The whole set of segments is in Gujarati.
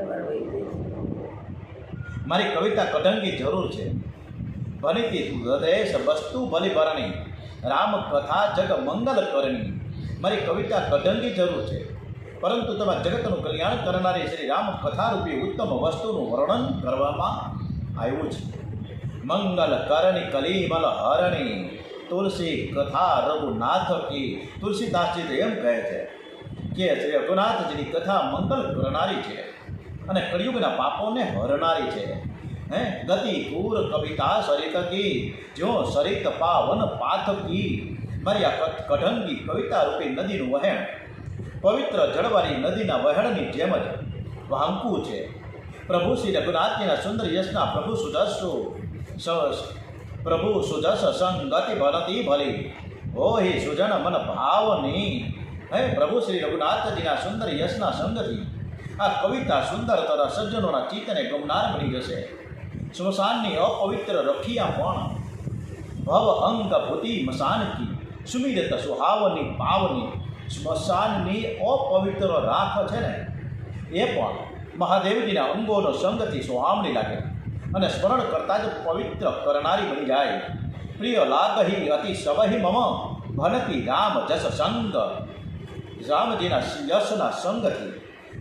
બરાબર હોય છે. મારી કવિતા કઢંગી જરૂર છે. ભનિતી તું હૃદય વસ્તુ ભલી ભરણી, રામ કથા જગ મંગલ કરણી. મારી કવિતા કઢંગી જરૂર છે, પરંતુ તમારા જગતનું કલ્યાણ કરનારી શ્રી રામ કથારૂપી ઉત્તમ વસ્તુનું વર્ણન કરવામાં આવ્યું છે. મંગલ કરણી કલીમલ હરણી, તુલસી કથા રઘુનાથ કી. તુલસીદાસજી તો એમ કહે છે કે શ્રી રઘુનાથજીની કથા મંગલ કરનારી છે અને કળિયુગના પાપોને હરનારી છે. ગતિ પૂર કવિતા સરિત કી, જ્યો સરિત પાવન પાથ કી. મારી આ કઢંગી કવિતા રૂપી નદીનું વહેણ પવિત્ર જળવાળી નદીના વહેણની જેમ જ વાંકું છે. પ્રભુ શ્રી રઘુનાથજીના સુંદર યશના પ્રભુ સુજસ સંગતિ ભનતી ભલી, ઓહી સુજન મન ભાવની. પ્રભુ શ્રી રઘુનાથજીના સુંદર યશના સંગથી આ કવિતા સુંદર તથા સજ્જનોના ચિત્તને ગમનાર બની જશે. સ્મશાનની અપવિત્ર રખિયા પણ ભવ અંગ ભૂતિ મસાન કી, સુમિરત સુહાવની પાવની. સ્મશાનની અપવિત્ર રાખ છે ને એ પણ મહાદેવજીના અંગોનો સંગથી સુહામણી લાગે અને સ્મરણ કરતાં જ પવિત્ર કરનારી બની જાય. પ્રિય લાગહી અતિ સવહી મમ, ભનતી રામ જસ સંગ. રામજીના યશના સંગથી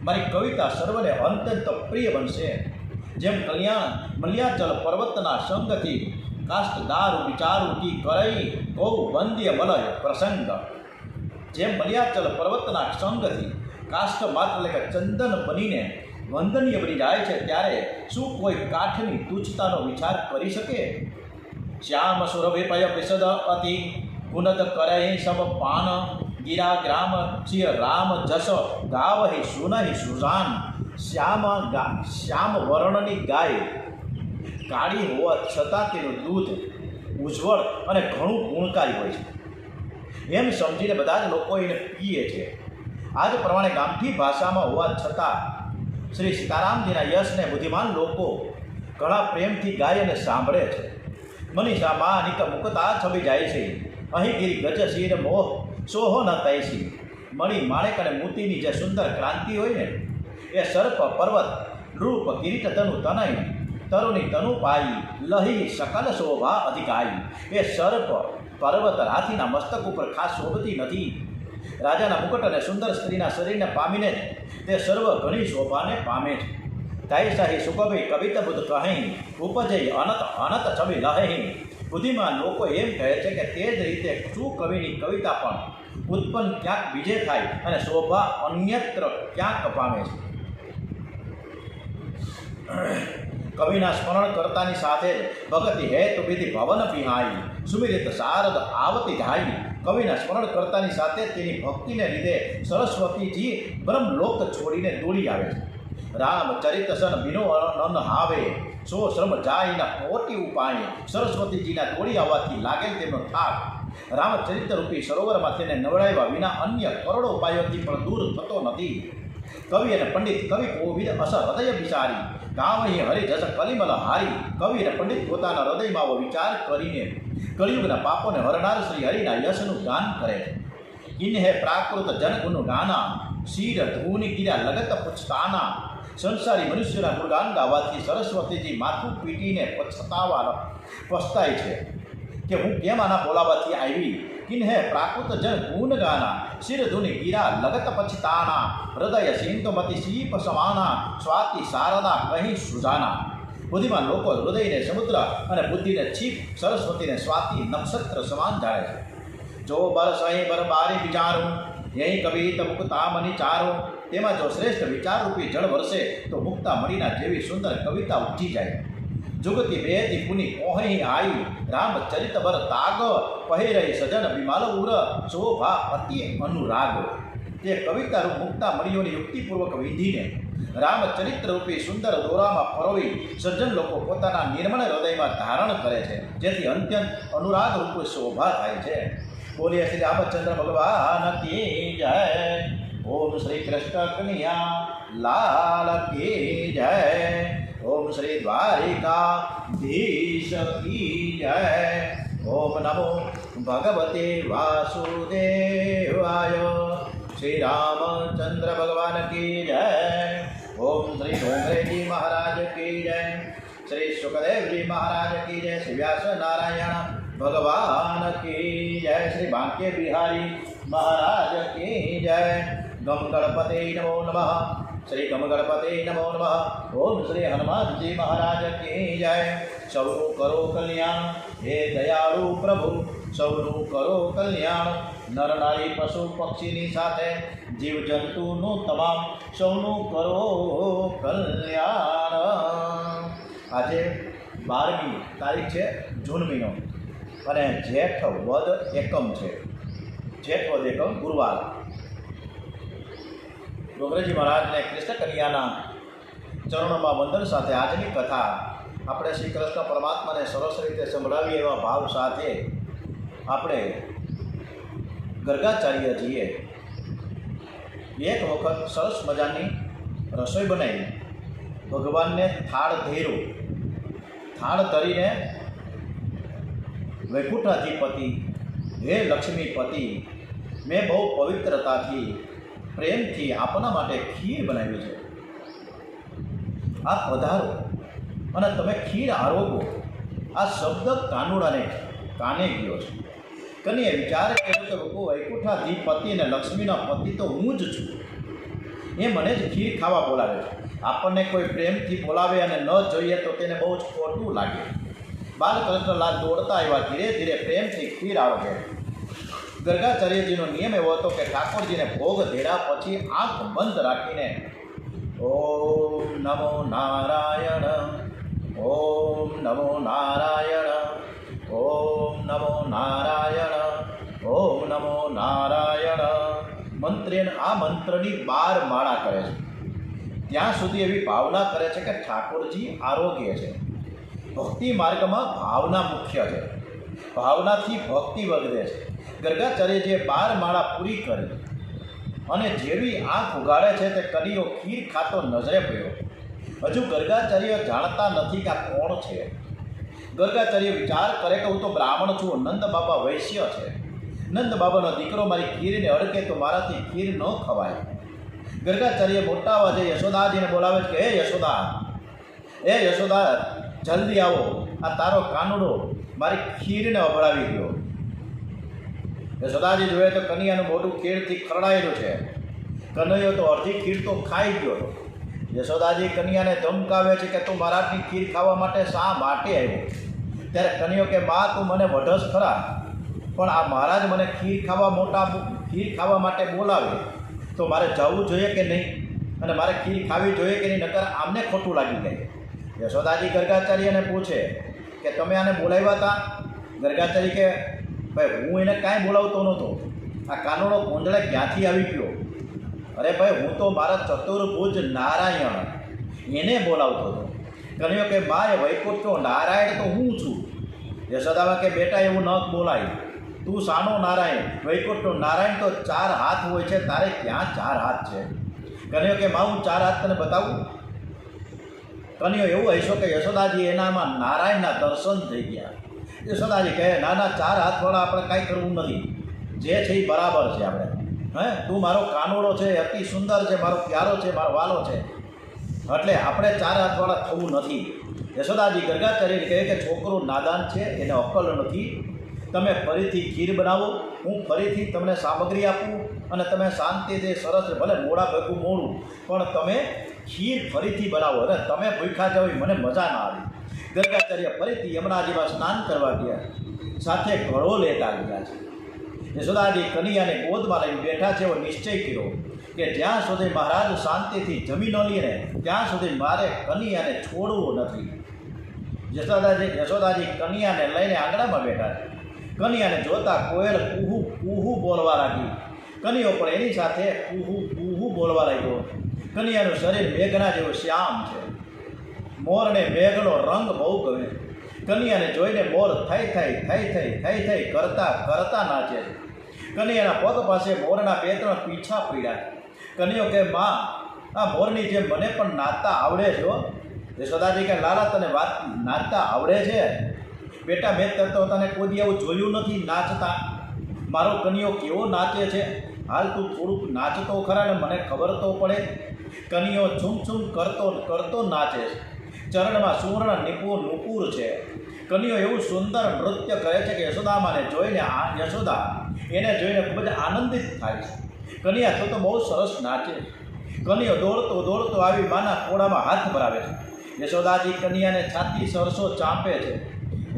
મારી કવિતા સર્વને અત્યંત પ્રિય બનશે. જેમ મલ્યાચલ પર્વતના સંગથી કાષ્ટ દારૂ વિચારું કી કરઈ, ગૌ વંદ્ય મલય પ્રસંગ. જેમ મલ્યાચલ પર્વતના સંગથી કાષ્ટ માત્ર એટલે કે ચંદન બનીને વંદનીય બની જાય છે, ત્યારે શું કોઈ કાઠની તુચ્છતાનો વિચાર કરી શકે? શ્યામ સુરભિપય વિશદ અતિ, ગુનદ કરે સબ પાન. ગીરા ગ્રામ સિંહ રામ જસ, ગાવહી સુનહી સુજાન. શ્યામ વર્ણની ગાય કાળી હોવા છતાં તેનું દૂધ ઉજ્જવળ અને ઘણું ગુણકારી હોય છે એમ સમજીને બધા જ લોકો એને પીએ છે. આ જ પ્રમાણે ગામઠી ભાષામાં હોવા છતાં શ્રી સીતારામજીના યશને બુદ્ધિમાન લોકો ઘણા પ્રેમથી ગાય અને સાંભળે છે. મનીષા માનિક મુકતા છબી જાય છે, અહીં ગીરી ગજ શિર મોહ સોહો ન તૈસી. મણી માણેક અને મોતીની જે સુંદર ક્રાંતિ હોય ને એ સર્પ પર્વત રૂપ કિરીટ તનુ તનય, તરુની તનુ પાઈ લહી સકલ શોભા અધિકાઈ. એ સર્પ પર્વત હાથીના મસ્તક ઉપર ખાસ શોભતી નથી. રાજાના મુકટ અને સુંદર સ્ત્રીના શરીરને પામીને જ તે સર્વ ઘણી શોભાને પામે છે. તાઈશાહી સુકભી કવિત બુદ્ધ કહી, ઉપજય અનત અનત છબી લહી. બુદ્ધિમાન લોકો એમ કહે છે કે તે જ રીતે સુકવિની કવિતા પણ ઉત્પન્ન ક્યાંક બીજે થાય અને શોભા અન્યત્ર ક્યાંક પામે છે. કવિના સ્મરણ કરતાની સાથે જ ભગતિ હેતુ વિધિ ભવન પિહાઈ, સુમિરિત શારદ આવતી ધાઈ. કવિના સ્મરણ કરતાની સાથે તેની ભક્તિને લીધે સરસ્વતીજી બ્રહ્મલોક છોડીને દોડી આવે છે. રામચરિત સન બિનો નન હાવે, સો શ્રમ જાયના કોટી ઉપાય. સરસ્વતીજીના દોડી આવવાથી લાગેલ તેમનો થાક રામચરિત્ર રૂપી સરોવરમાં તેને નવડાવ્યા વિના અન્ય કરોડો ઉપાયોથી પણ દૂર થતો નથી. કવિ અને પંડિત કવિ કોવિદ અસ હૃદય વિચારી, ગાવહી હરિજસ કલિમલ હારી. કવિ અને પંડિત પોતાના હૃદયમાં આવો વિચાર કરીને કળિયુગના પાપોને હરનાર શ્રી હરિના યશનું ગાન કરે છે. ઇન્હે પ્રાકૃત જન ગુણ ગાના, શીર ધૂની ગીરા લગત પછતાના. સંસારી મનુષ્યના ગુણગાન ગાવાથી સરસ્વતીજી માથું પીટીને પછતાય છે કે હું કેમ આના બોલાવાથી આવી. કિન્હે પ્રાકૃત જન ગુણ ગાના, શિર ધૂની ગીરા લગત પછતાના. હૃદય સિંધુમતી શીપ સમાના, સ્વાતિ શારદા કહી સુજાના. બુદ્ધિમાન લોકો હૃદયને સમુદ્ર અને બુદ્ધિને છીપ, સરસ્વતીને સ્વાતિ નક્ષત્ર સમાન જાણે છે. જો બરસ અહીં બરબારી વિચારું, યહીં કવિત મુક્તા મની ચારો. તેમાં જો શ્રેષ્ઠ વિચારરૂપી જળ વરસે તો મુક્તા મણીના જેવી સુંદર કવિતા ઉપજી જાય. જુગતી બેતી પુની ઓહી આયુ, રામચરિત બર તાગ. પહેરઈ સજન વિમાલ ઉર, શોભા અતિ અનુરાગ. તે કવિતારૂપ મુક્તા મણીઓની યુક્તિપૂર્વક વિધિને રામચરિત્ર રૂપી સુંદર દોરામાં પરોવી સજ્જન લોકો પોતાના નિર્મળ હૃદયમાં ધારણ કરે છે, જેથી અત્યંત અનુરાગ રૂપ શોભા થાય છે. બોલીએ શ્રી રામચંદ્ર ભગવાન કી જય. ઓમ શ્રી કૃષ્ણ કનૈયા લાલ કી જય. ઓમ શ્રી દ્વારિકાધીશ કી જય. ઓમ નમો ભગવતે વાસુદેવાય. શ્રી રામચંદ્ર ભગવાન કી જય. ओम श्री डोंगरे जी महाराज की जय। श्री सुखदेव जी महाराज की जय। श्री व्यास नारायण भगवान की जय। श्री बांके बिहारी महाराज की जय। गम गणपते नमो नमः। श्री गम गणपते नमो नमः। ओम श्री हनुमान जी महाराज की जय। सौनु करो कल्याण हे दयाळु प्रभु, सौनु करो कल्याण। नर नारी पशु पक्षीनी साथे जीव जंतुનું તમામ સૌનું કરો કલ્યાણ। આજે 12મી તારીખ છે જૂન મહિનો અને જેઠ વદ એકમ છે। જેઠ વદ એકમ ગુરુવાર। ડોંગરેજી મહારાજને કૃષ્ણ કન્યાના ચરણોમાં વંદન સાથે આજની કથા આપણે શ્રી કૃષ્ણ પરમાત્માને સરસ રીતે સંભળાવીએ એવા ભાવ સાથે આપણે ગર્ગાચાર્યજીએ એક વખત સરસ મજાની રસોઈ બનાવી, ભગવાનને થાળ ધર્યો। થાળ ધરીને વૈકુંઠાધિપતિ હે લક્ષ્મીપતિ, મેં બહુ પવિત્રતાથી પ્રેમથી આપના માટે ખીર બનાવી છે, આપ પધારો અને તમે ખીર આરોગો। આ શબ્દ કાનુડાને કાને ગયો છે। કનીએ વિચાર કર્યો કે બાપુ વૈકુંઠાધિપતિ અને લક્ષ્મીના પતિ તો હું જ છું, એ મને જ ખીર ખાવા બોલાવે છે। આપણને કોઈ પ્રેમથી બોલાવે અને ન જોઈએ તો તેને બહુ જ ખોટું લાગે। બાલકૃષ્ણલાલ દોડતા આવ્યા, ધીરે ધીરે પ્રેમથી ખીર આરોગે। ગર્ગાચાર્યજીનો નિયમ એવો હતો કે ઠાકોરજીને ભોગ ધેડા પછી આંખ બંધ રાખીને ઓમ નમો નારાયણ, ઓમ નમો નારાયણ, ઓમ નમો નારાયણ, ઓમ નમો નારાયણ આ મંત્રની 12 માળા કરે છે। ત્યાં સુધી એવી ભાવના કરે છે કે ઠાકોરજી આરોગ્ય છે। ભક્તિ માર્ગમાં ભાવના મુખ્ય છે, ભાવનાથી ભક્તિ વધે છે। ગર્ગાચાર્યજીએ 12 માળા પૂરી કરી અને જેવી આંખ ઉગાડે છે તે કનીયો ખીર ખાતો નજરે પડ્યો। હજુ ગર્ગાચાર્ય જાણતા નથી કે આ કોણ છે। ગર્ગાચાર્ય વિચાર કરે કે હું તો બ્રાહ્મણ છું, નંદ બાબા વૈશ્ય છે, નંદ બાબાનો દીકરો મારી ખીરને અડકે તો મારાથી ખીર ન ખવાય। ગર્ગાચાર્ય મોટા અવાજે યશોદાજીને બોલાવે છે કે હે યશોદા, એ યશોદા જલ્દી આવો, આ તારો કાનુડો મારી ખીરને અભડાવી ગયો। યશોદાજી જોઈએ તો કનૈયાનું મોઢું ખીરથી ખરડાયેલું છે। કનૈયો તો અડધી ખીર તો ખાઈ ગયો હતો। યશોદાજી કનૈયાને ધમકાવે છે કે તું મારાથી ખીર ખાવા માટે શા માટે આવ્યો? ત્યારે કનૈયો કે બા તું મને વઢસ ખરા, પણ આ મહારાજ મને ખીર ખાવા માટે બોલાવે તો મારે જવું જોઈએ કે નહીં, અને મારે ખીર ખાવી જોઈએ કે નહીં, નકર આમને ખોટું લાગી જાય। યશોદાજી ગર્ગાચાર્યને પૂછે કે તમે આને બોલાવ્યા હતા? ગર્ગાચાર્ય કે ભાઈ હું એને કાંઈ બોલાવતો નહોતો, આ કાનુડો કોંદળે ક્યાંથી આવી ગયો? અરે ભાઈ હું તો મારા ચતુર્ભુજ નારાયણ એને બોલાવતો હતો। કનૈયો કે બા એ વૈકુંઠનો નારાયણ તો હું છું। યશોદામાં કે બેટા એવું ન બોલાય, તું સાનો નારાયણ? વૈકુંઠનો નારાયણ તો 4 હાથ હોય છે, તારે ક્યાં 4 હાથ છે? કનૈયો કે બા હું 4 હાથ તને બતાવું? કનૈયો એવું હશો કે યશોદાજી એનામાં નારાયણના દર્શન થઈ ગયા। યશોદાજી કહે ના ના 4 હાથવાળા આપણે કાંઈ કરવું નથી, જે છે એ બરાબર છે। આપણે તું મારો કાનુડો છે, અતિ સુંદર છે, મારો પ્યારો છે, મારો વાલો છે, એટલે આપણે 4 હાથવાળા થવું નથી। યશોદાજી ગર્ગાચાર્ય કહે કે છોકરો નાદાન છે, એને અક્કલ નથી, તમે ફરીથી ખીર બનાવો, હું ફરીથી તમને સામગ્રી આપું અને તમે શાંતિથી સરસ, ભલે મોડા ભેગું મોડું પણ તમે ખીર ફરીથી બનાવો, અને તમે ભૂખ્યા જાવ મને મજા ના આવી। ગર્ગાચાર્ય ફરીથી યમુનાજીમાં સ્નાન કરવા ગયા, સાથે ઘડો લેતા ગયા છે। યશોદાજી કનૈયાને ગોદમાં લઈને બેઠા છે, એવો નિશ્ચય કર્યો કે જ્યાં સુધી મહારાજ શાંતિથી જમી ન લઈએ ત્યાં સુધી મારે કનૈયાને છોડવું નથી। યશોદાજી કનૈયાને લઈને આંગણામાં બેઠા છે। કનૈયાને જોતા કોયલ કુહુ કુહુ બોલવા લાગી, કનૈયો પણ એની સાથે કુહુ કુહુ બોલવા લાગ્યો। કનૈયાનું શરીર મેઘના જેવું શ્યામ છે, મોરને મેઘનો રંગ બહુ ગમે। કનૈયાને જોઈને મોર થઈ કરતા નાચે છે। કનૈયાના પગ પાસે મોરના 2-3 પીછા પડ્યા। કનૈયો કે માં આ મોરની જેમ મને પણ નાચતા આવડે છે હો। યશોદાજી કે લાલા તને વાત નાચતા આવડે છે? બેટા મેં તો તને કોઈ એવું જોયું નથી નાચતા। મારો કનૈયો કેવો નાચે છે, હાલ તું થોડુંક નાચતો ખરા ને મને ખબર તો પડે. કનિયો છૂમ છૂમ કરતો કરતો નાચે છે. ચરણમાં સુવર્ણ નુપુર છે. કનિયો એવું સુંદર નૃત્ય કરે છે કે યશોદામાને જોઈને યશોદા એને જોઈને ખૂબ જ આનંદિત થાય છે. કનિયા તો બહુ સરસ નાચે. કનિયો દોડતો દોડતો આવી માના ખોળામાં હાથ ભરાવે છે. યશોદાજી કનિયાને છાતી સરસો ચાંપે છે.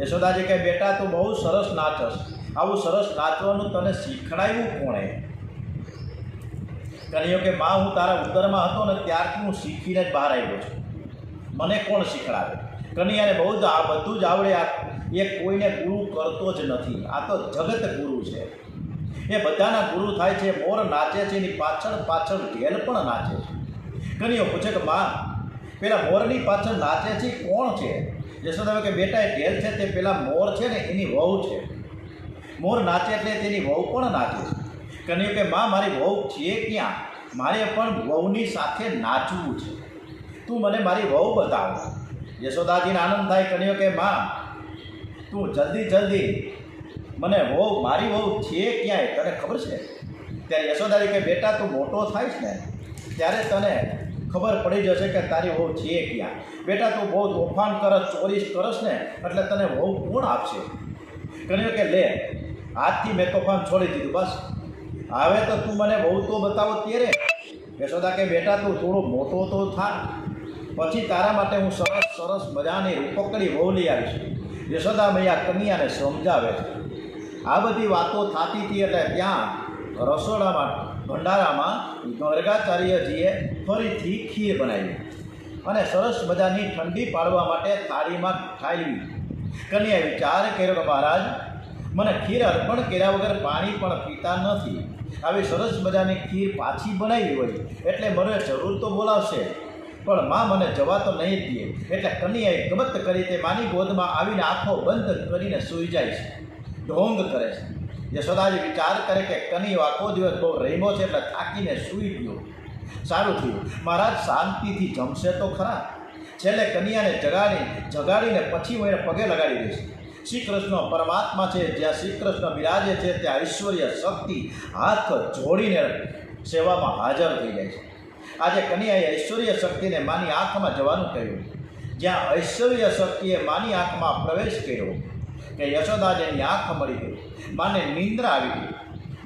યશોદાજી કહે, બેટા તું બહુ સરસ નાચસ. આવું સરસ નાચવાનું તને શીખડાવ્યું કોણે? કનિયો કે, માં હું તારા ઉદરમાં હતો ને ત્યારથી હું શીખીને જ બહાર આવ્યો છું. મને કોણ શીખડાવે? કનિયાને બહુ જ આ બધું જ આવડે. એ કોઈને ગુરુ કરતો જ નથી. આ તો જગત ગુરુ છે. એ બધાના ગુરુ થાય છે. મોર નાચે છે, એની પાછળ પાછળ ઢેલ પણ નાચે છે. કનિયો પૂછે કે, માં પેલા મોરની પાછળ નાચે છે કોણ છે? યશોદા કે, બેટા એ ઢેલ છે તે પેલા મોર છે ને એની વહુ છે. મોર નાચે એટલે તેની વહુ પણ નાચે છે. કનિયો કે, માં મારી વહુ છે ક્યાં? મારે પણ વહુની સાથે નાચવું છે. તું મને મારી વહુ બતાવ. યશોદાજીને આનંદ થાય. કનિયો કે, માં તું જલ્દી જલ્દી મને વહુ મારી વહુ છે ક્યાંય તને ખબર છે? ત્યારે યશોદાજી કે, બેટા તું મોટો થાઈશ ને ત્યારે તને ખબર પડી જશે કે તારી વહુ છે ક્યાં. બેટા તું બહુ તોફાન કરસ, ચોરીશ કરસ ને એટલે તને વહુ કોણ આપશે? કનિયો કે, લે આજથી મેં તોફાન છોડી દીધું. બસ હવે તો તું મને વહુ તો બતાવો ત્યારે. યશોદા કે, બેટા તું થોડો મોટો તો થા, પછી તારા માટે હું સરસ સરસ મજાની રૂપકડી વહુ લઈ આવીશ. યશોદા મૈયા કન્યાને સમજાવે છે. આ બધી વાતો થતી હતી એટલે ત્યાં રસોડામાં ભંડારામાં ગર્ગાચાર્યજીએ ફરીથી ખીર બનાવી અને સરસ મજાની ઠંડી પાડવા માટે થાળીમાં ઠાલવી. કન્યાએ વિચાર કર્યો કે મહારાજ મને ખીર અર્પણ કર્યા વગર પાણી પણ પીતા નથી. આવી સરસ મજાની ખીર પાછી બનાવી હોય એટલે મને જરૂર તો બોલાવશે, પણ માં મને જવા તો નહીં જ દે. એટલે કન્યાએ ગમત કરી તે માની ગોદમાં આવીને આંખો બંધ કરીને સૂઈ જાય છે, ઢોંગ કરે છે. યશોદાજી વિચાર કરે કે કનિયો આખો દિવસ બહુ રમ્યો છે એટલે થાકીને સૂઈ ગયો. સારું થયું, મહારાજ શાંતિથી જમશે તો ખરા. છેલ્લે કન્યાને જગાડીને પછી હું એને પગે લગાડી દઈશ. શ્રી કૃષ્ણ પરમાત્મા છે. જ્યાં શ્રી કૃષ્ણ બિરાજે છે ત્યાં ઐશ્વર્ય શક્તિ હાથ જોડીને સેવામાં હાજર થઈ જાય છે. આજે કન્યાએ ઐશ્વર્ય શક્તિને માની આંખમાં જવાનું કહ્યું. જ્યાં ઐશ્વર્ય શક્તિએ માની આંખમાં પ્રવેશ કર્યો કે યશોદાજીની આંખ મળી ગઈ. માને નિંદ્રા આવી ગઈ.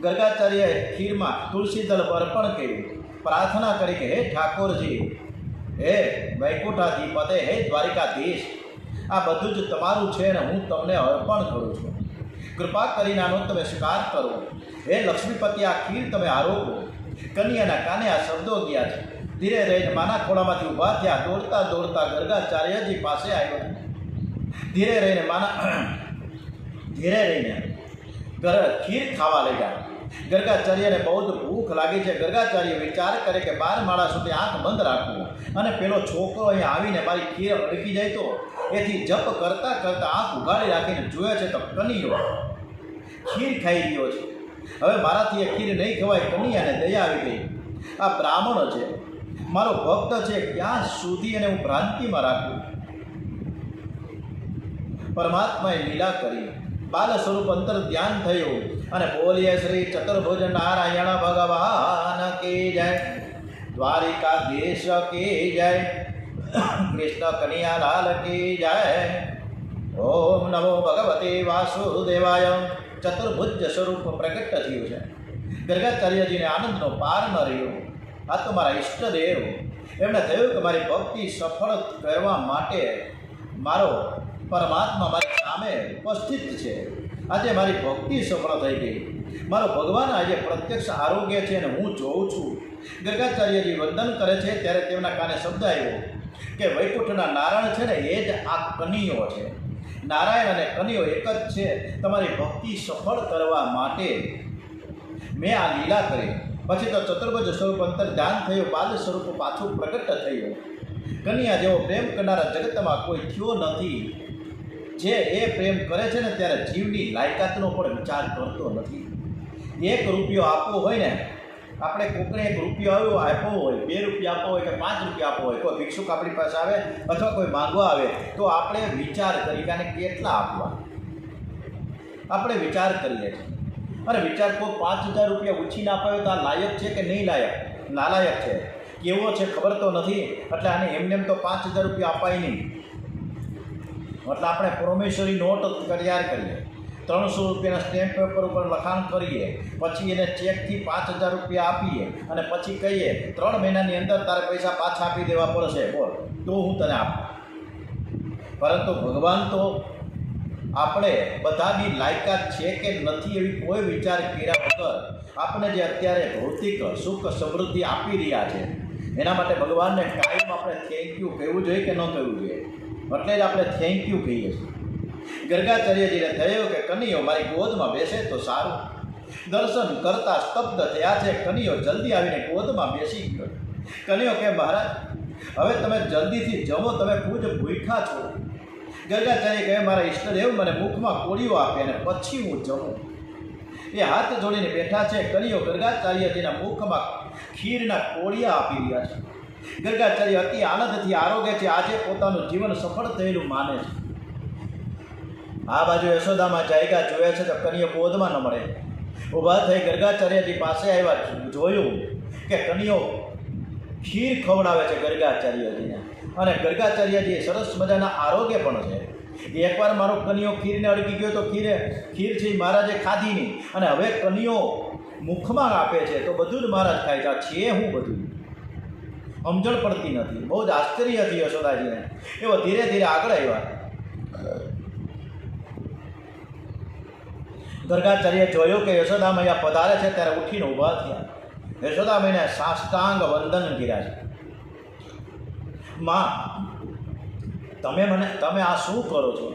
ગર્ગાચાર્યએ ખીરમાં તુલસી દળ અર્પણ કર્યું. પ્રાર્થના કરી કે હે ઠાકોરજી, હે વૈકુંઠાધિપતે, હે દ્વારિકાધીશ, આ બધું જ તમારું છે ને હું તમને અર્પણ કરું છું. કૃપા કરીને આનો તમે સ્વીકાર કરો. હે લક્ષ્મીપતિ, આ ખીર તમે આરોગો. કન્યાના કાને આ શબ્દો ગયા છે. ધીરે રહીને માના ખોળામાંથી ઊભા થયા. દોડતા દોડતા ગર્ગાચાર્યજી પાસે આવ્યો. ધીરે રહીને ખીર ખાવા લઈ ગયા. ગર્ગાચાર્યને બહુ જ ભૂખ લાગી છે. ગર્ગાચાર્ય વિચાર કરે કે 12 માળા સુધી આંખ બંધ રાખવું અને પેલો છોકરો અહીંયા આવીને મારી ખીર અડકી જાય તો. એથી જપ કરતાં કરતાં આંખ ઉઘાડી રાખીને જોયે છે તો કનિયો ખીર ખાઈ ગયો છે. હવે મારાથી એ ખીર નહીં ખવાય. કનિયાને દયા આવી ગઈ. આ બ્રાહ્મણ છે, મારો ભક્ત છે, ક્યાં સુધી એને હું ભ્રાંતિમાં રાખું? પરમાત્માએ લીલા કરી. બાલ સ્વરૂપ અંતર ધ્યાન થયું અને બોલીએ શ્રી ચતુર્ભુજ નારાયણ ભગવાન કી જય, દ્વારિકાધીશ કી જય, કૃષ્ણ કનૈયાલાલ કી જય. ઓમ નમો ભગવતે વાસુદેવાય. ચતુર્ભુજ સ્વરૂપ પ્રગટ થયું છે. ગર્ગાચાર્યજીને આનંદનો પાર ન રહ્યો. આ તો મારા ઈષ્ટદેવ. એમણે થયું કે મારી ભક્તિ સફળ કરવા માટે મારો પરમાત્મા મારી સામે ઉપસ્થિત છે. આજે મારી ભક્તિ સફળ થઈ ગઈ. મારો ભગવાન આજે પ્રત્યક્ષ આરોગ્ય છે અને હું જોઉં છું. ગર્ગાચાર્યજી વંદન કરે છે ત્યારે તેમના કાને શબ્દ આવ્યો કે વૈકુંઠના નારાયણ છે ને એ જ આ કનિયો છે. નારાયણ અને કનિયો એક જ છે. તમારી ભક્તિ સફળ કરવા માટે મેં આ લીલા કરી. પછી તો ચતુર્ભુજ સ્વરૂપ અંતર ધ્યાન થયું. બાલ સ્વરૂપ પાછું પ્રગટ થયું. કન્યા જેવો પ્રેમ કરનારા જગતમાં કોઈ થયો નથી. જે એ પ્રેમ કરે છે ને ત્યારે જીવની લાયકાતનો પણ વિચાર કરતો નથી. 1 રૂપિયો આપવો હોય ને, આપણે કોકને 1 રૂપિયો આપ્યો હોય, 2 રૂપિયા આપવો હોય કે 5 રૂપિયા આપવો હોય, કોઈ ભિક્ષુક આપણી પાસે આવે અથવા કોઈ માંગવા આવે તો આપણે વિચાર કરી કે આને કેટલા આપવા, આપણે વિચાર કરીએ છીએ. અને વિચાર કોઈ 5,000 રૂપિયા ઉછીને આપ્યો તો આ લાયક છે કે નહીં લાયક? નાલાયક છે. કેવો છે ખબર તો નથી, એટલે આને એમને તો 5,000 રૂપિયા અપાય નહીં. એટલે આપણે પ્રોમિસરી નોટ તૈયાર કરીએ, 300 રૂપિયાના સ્ટેમ્પ પેપર ઉપર લખાણ કરીએ, પછી એને ચેકથી 5,000 રૂપિયા આપીએ અને પછી કહીએ 3 મહિનાની અંદર તારે પૈસા પાછા આપી દેવા પડશે, બોલ તો હું તને આપું. પરંતુ ભગવાન તો આપણે બધાની લાયકાત છે કે નથી એવી કોઈ વિચાર કર્યા વગર આપણે જે અત્યારે ભૌતિક સુખ સમૃદ્ધિ આપી રહ્યા છે એના માટે ભગવાનને કાયમ આપણે થેન્ક યુ કહેવું જોઈએ કે ન કહેવું જોઈએ? એટલે જ આપણે થેન્ક યુ કહીએ છીએ. ગર્ગાચાર્યજીને થયું કે કનૈયો મારી ગોદમાં બેસે તો સારું. દર્શન કરતા સ્તબ્ધ થયા છે. કનૈયો જલ્દી આવીને ગોદમાં બેસી ગયો. કનૈયો કે મહારાજ હવે તમે જલ્દીથી જમો, તમે ખૂબ જ ભૂખ્યા છો. ગર્ગાચાર્ય કહે મારા ઈષ્ટદેવ મને મુખમાં કોળીઓ આપે અને પછી હું જમું. એ હાથ જોડીને બેઠા છે. કનૈયો ગર્ગાચાર્યજીના મુખમાં ખીરના કોળિયા આપી રહ્યા છે. ગર્ગાચાર્ય અતિ આનંદથી આરોગે છે. આજે પોતાનું જીવન સફળ થયેલું માને છે. આ બાજુ યશોદામાં જાયગા જોયા છે તો કનૈયો ગોદમાં ન મળે. ઊભા થઈ ગર્ગાચાર્યજી પાસે આવ્યા, જોયું કે કનૈયો ખીર ખવડાવે છે ગર્ગાચાર્યજીને, અને ગર્ગાચાર્યજી સરસ મજાના આરોગ્ય પણ છે. એકવાર મારો કનૈયો ખીરને અડકી ગયો તો ખીર છે મહારાજે ખાધી નહીં, અને હવે કનૈયો મુખમાં આપે છે તો બધું જ મહારાજ ખાય છે. હું બધું સમજણ પડતી નથી. બહુ જ આશ્ચર્ય હતી યશોદાજીને. એવો ધીરે ધીરે આગળ આવ્યા. ગર્ગાચાર્ય જોયું કે યશોદામૈયા પધારે છે ત્યારે ઉઠીને ઊભા થયા. યશોદામૈયાને સાષ્ટાંગ વંદન કર્યા છે. માં તમે આ શું કરો છો?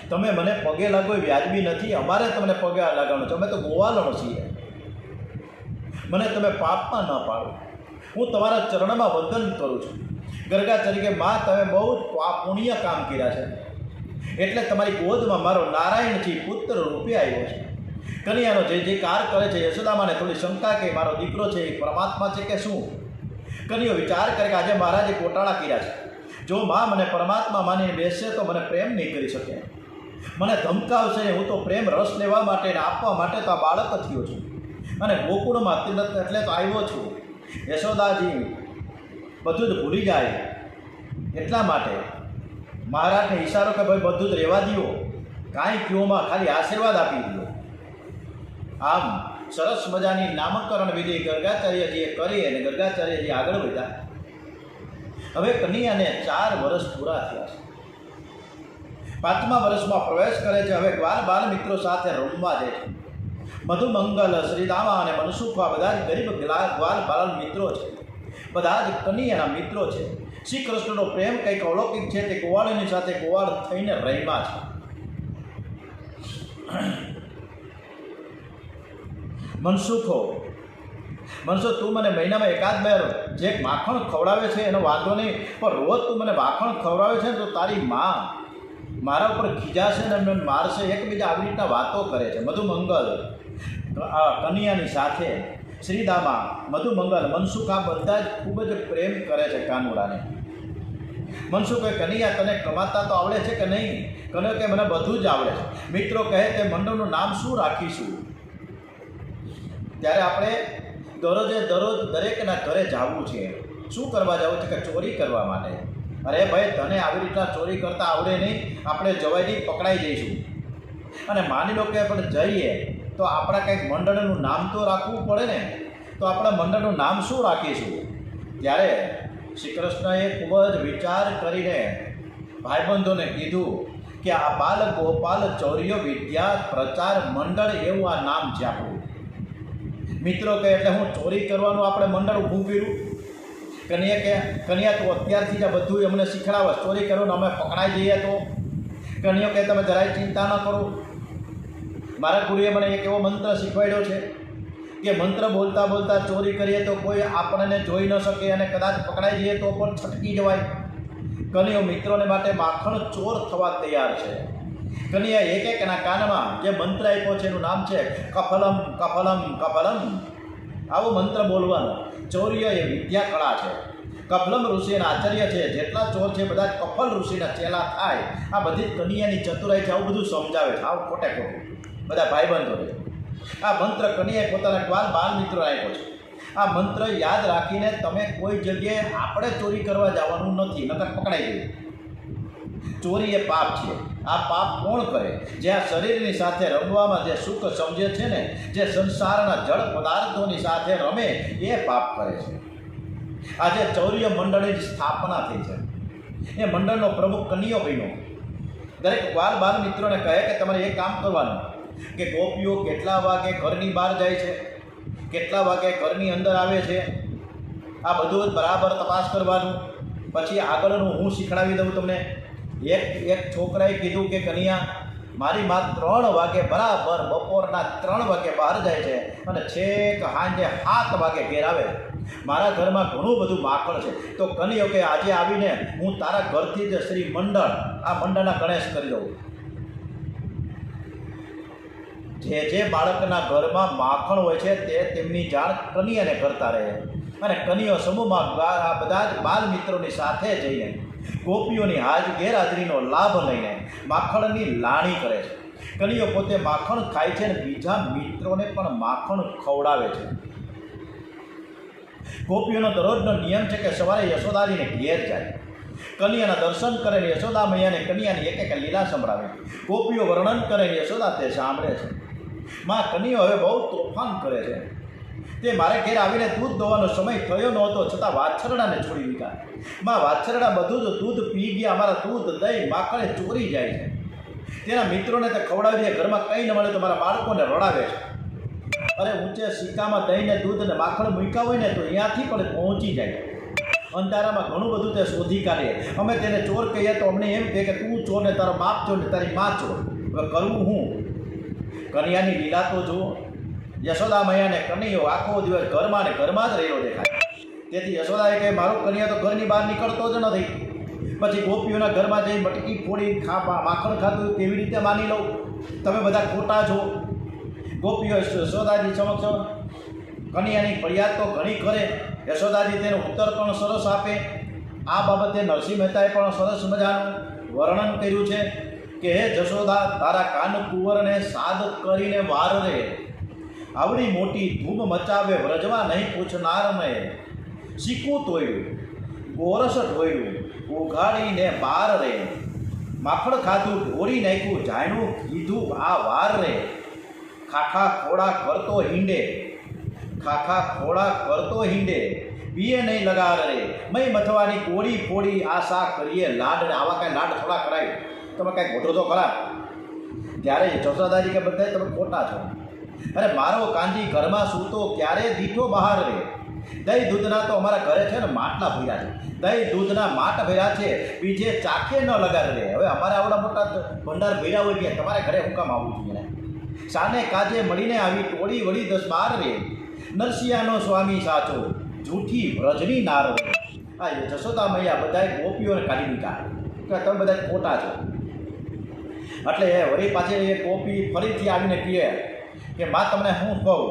તમે મને પગે લાગો એ વ્યાજબી નથી. અમારે તમને પગે લાગવાનું છે. અમે તો ગોવાલણ છીએ. મને તમે પાપમાં ન પાડો. હું તમારા ચરણમાં વંદન કરું છું. ગર્ગાચાર્ય કે માં તમે બહુ જ પુણ્ય કામ કર્યા છે, એટલે તમારી ગોદમાં મારો નારાયણજી પુત્ર રૂપે આવ્યો છે. કનૈયાનો જે કાર કરે છે. યશોદામાને થોડી શંકા કે મારો દીકરો છે એ પરમાત્મા છે કે શું? કનૈયો વિચાર કરે કે આજે મહારાજે ગોટાળા કર્યા છે. જો માં મને પરમાત્મા માનીને બેસશે તો મને પ્રેમ નહીં કરી શકે. મને ધમકાવશે. હું તો પ્રેમ રસ લેવા માટે ને આપવા માટે તો આ બાળક થયો છું, અને ગોકુળમાં એટલે તો આવ્યો છું. યશોદાજી બધું જ ભૂલી જાય એટલા માટે મહારાજને ઈશારો કે ભાઈ બધું જ રહેવા દો, કાંઈ કયોમાં ખાલી આશીર્વાદ આપી દો. આમ સરસ મજાની નામકરણ વિધિ ગર્ગાચાર્યજીએ કરી અને ગર્ગાચાર્યજી આગળ વધ્યા. હવે કનૈયાને 4 વર્ષ પૂરા થયા છે. 5મા વર્ષમાં પ્રવેશ કરે છે. હવે બાલ મિત્રો સાથે રમવા જાય છે. મધુમંગલ, શ્રીદામા અને મનસુખા બધા જ ગરીબ ગ્વાલ બાલ મિત્રો છે. બધા જ કનૈયાના મિત્રો છે. શ્રી કૃષ્ણનો પ્રેમ કંઈક અલૌકિક છે. તે ગોવાળની સાથે ગોવાળ થઈને રહીમાં છે. મનસુખ તું મને મહિનામાં એકાદ બે જે માખણ ખવડાવે છે એનો વાંધો નહીં, પણ રોજ તું મને માખણ ખવડાવે છે તો તારી માં મારા ઉપર ખીજાશે ને મને મારશે. એકબીજા આવી રીતના વાતો કરે છે. મધુમંગલ કનૈયાની સાથે શ્રીદામા, મધુમંગલ, મનસુખા બધા જ ખૂબ જ પ્રેમ કરે છે કાનુડાને. મનસુખે કનૈયા તને કમાતા તો આવડે છે કે નહીં? કનૈયો કે મને બધું જ આવડે છે. મિત્રો કહે તે મંડળનું નામ શું રાખીશું? ત્યારે આપણે દરરોજ દરેકના ઘરે જવું છે. શું કરવા જવું છે? કે ચોરી કરવા માટે. અરે ભાઈ તને આવી રીતના ચોરી કરતાં આવડે નહીં, આપણે જવાય નહીં, પકડાઈ જઈશું. અને માની લો કે આપણે જઈએ તો આપણા કંઈક મંડળનું નામ તો રાખવું પડે ને. તો આપણા મંડળનું નામ શું રાખીશું? ત્યારે શ્રી કૃષ્ણએ ખૂબ જ વિચાર કરીને ભાઈબંધોને કીધું કે આ બાલ ગોપાલ ચૌર્ય વિદ્યા પ્રચાર મંડળ એવું આ નામ છે આપણું. મિત્રો કહે એટલે હું ચોરી કરવાનું આપણે મંડળ ઊભું કર્યું. કનૈયા તો અત્યારથી જ બધું અમને શીખડાવે. ચોરી કરવાનું અમે પકડાઈ જઈએ તો? કનૈયો કહે તમે જરાય ચિંતા ન કરો. મારા ગુરુએ મને એક એવો મંત્ર શીખવાડ્યો છે કે મંત્ર બોલતા બોલતા ચોરી કરીએ તો કોઈ આપણને જોઈ ન શકે, અને કદાચ પકડાઈ જઈએ તો પણ છટકી જવાય. કનૈયો મિત્રોને માટે માખણ ચોર થવા તૈયાર છે. કનૈયા એકના કાનમાં જે મંત્ર આપ્યો છે એનું નામ છે કફલમ કફલમ કફલમ. આવો મંત્ર બોલવાનો. ચૌર્ય એ વિદ્યા કળા છે. કફલમ ઋષિના આચાર્ય છે. જેટલા ચોર છે બધા કફલ ઋષિના ચેલા થાય. આ બધી કનૈયાની ચતુરાઈ છે. આવું બધું સમજાવે છે. આવું ખોટે ખોટું બધા ભાઈબંધો છે. આ મંત્ર કન્યાએ પોતાના ગ્વાલ બાલ મિત્રોને આપ્યો છે. આ મંત્ર યાદ રાખીને તમે કોઈ જગ્યાએ આપણે ચોરી કરવા જવાનું નથી, નકર પકડાઈ જઈએ. ચોરી એ પાપ છે. આ પાપ કોણ કરે? જે આ શરીરની સાથે રમવામાં જે સુખ સમજે છે ને, જે સંસારના જળ પદાર્થોની સાથે રમે એ પાપ કરે છે. આજે ચૌર્ય મંડળની સ્થાપના થઈ છે. એ મંડળનો પ્રમુખ કન્યો બન્યો. દરેક બાલ બાલ મિત્રોને કહે કે તમારે એ કામ કરવાનું કે ગોપીઓ કેટલા વાગે ઘરની બહાર જાય છે, કેટલા વાગે ઘરની અંદર આવે છે, આ બધું બરાબર તપાસ કરવાનું. પછી આગળનું હું શીખડાવી દઉં તમને. એક છોકરાએ કીધું કે કન્યા, મારી માં 3 વાગે બરાબર બપોરના 3 વાગે બહાર જાય છે અને છેક સાંજે 7 વાગે ઘેર આવે. મારા ઘરમાં ઘણું બધું માખણ છે. તો કન્યો કે આજે આવીને હું તારા ઘરથી જ શ્રી મંડળ, આ મંડળના ગણેશ કરી દઉં. જે બાળકના ઘરમાં માખણ હોય છે તે તેમની જાણ કન્યાને કરતા રહે. અને કન્યો સમૂહમાં બધા જ બાલ મિત્રોની સાથે જઈને ગોપીઓની ગેરહાજરીનો લાભ લઈને માખણની લાણી કરે છે. કન્યો પોતે માખણ ખાય છે અને બીજા મિત્રોને પણ માખણ ખવડાવે છે. ગોપીઓનો દરરોજનો નિયમ છે કે સવારે યશોદાજીને ઘેર જાય, કન્યાના દર્શન કરે, યશોદા મૈયાને કન્યાની એક લીલા સંભળાવે. ગોપીઓ વર્ણન કરે, યશોદા તે સાંભળે છે. માં કન્યો હવે બહુ તોફાન કરે છે. તે મારે ઘેર આવીને દૂધ દોવાનો સમય થયો નહોતો છતાં વાછરડાને છોડી દીધા. માં વાછરડા બધું જ દૂધ પી ગયા. અમારા દૂધ, દહીં, માખણે ચોરી જાય છે. તેના મિત્રોને તે ખવડાવી દે. ઘરમાં કંઈ ન મળે તો મારા બાળકોને રડાવે છે. અરે ઊંચે સિક્કામાં દહીંને દૂધ ને માખણ મૂક્યા હોય ને તો અહીંયાથી પણ પહોંચી જાય. અંધારામાં ઘણું બધું તે શોધી કાઢે. અમે તેને ચોર કહીએ તો અમને એમ કહે કે તું ચોર ને તારો બાપ ચોર ને તારી માં ચોર. હવે કરવું હું? કન્યાની લીલા તો જુઓ. યશોદા મૈયાને કન્યો આખો દિવસ ઘરમાં ને ઘરમાં જ રહેલો દેખાય. તેથી યશોદાએ કહે મારો કન્યા તો ઘરની બહાર નીકળતો જ નથી. પછી ગોપીઓના ઘરમાં જઈ મટકી ફોડી માખણ ખાતું કેવી રીતે માની લઉં? તમે બધા ખોટા છો. ગોપીઓ યશોદાજી સમક્ષ કન્યાની ફરિયાદ તો ઘણી કરે. યશોદાજી તેનો ઉત્તર પણ સરસ આપે. આ બાબતે નરસિંહ મહેતાએ પણ સરસ મજાનું વર્ણન કર્યું છે કે હે જશોદા, તારા કાન કુંવરને સાદ કરીને વાર રે. આવડી મોટી ધૂમ મચાવે વ્રજવા નહીં પૂછનાર મેં. શીખું તોયડું, ગોરસ ઢોયડું, ઉઘાડીને બાર રે. માખણ ખાધું ઢોરી નાખ્યું, જાણ્યું કીધું આ વાર રે. ખાખા ખોડા કરતો હિંડે, ખાખા ખોડા કરતો હિંડે, પીએ નહીં લગાર રે. મય મથવાની કોડી ફોડી આશા કરીએ લાડ. આવા કાંઈ લાડ થોડા કરાય? તમે કાંઈક મોટો તો ખરા. ત્યારે જશોદાજી કે બધા તમે ખોટા છો. અરે મારો કાંજી ઘરમાં સૂતો ક્યારે દીઠો બહાર રે. દહીં દૂધના તો અમારા ઘરે છે ને માટલા ભર્યા છે. દહીં દૂધના માટ ભર્યા છે, બીજે ચાખે ન લગાડ રે. હવે અમારે આવડા મોટા ભંડાર ભર્યા હોય ગયા, તમારે ઘરે હું કામ આવવું જોઈએ? સાને કાજે મળીને આવી ટોળી વળી 10-12 રે. નરસિંહાનો સ્વામી સાચો, જૂઠી વ્રજની નાર રે. આ જશોદા મૈયા બધાએ ગોપીઓને કાઢી દીધા કે તમે બધા ખોટા છો. એટલે વળી પાછી એ ગોપી ફરીથી આવીને કહે કે માં તમને હું કહું,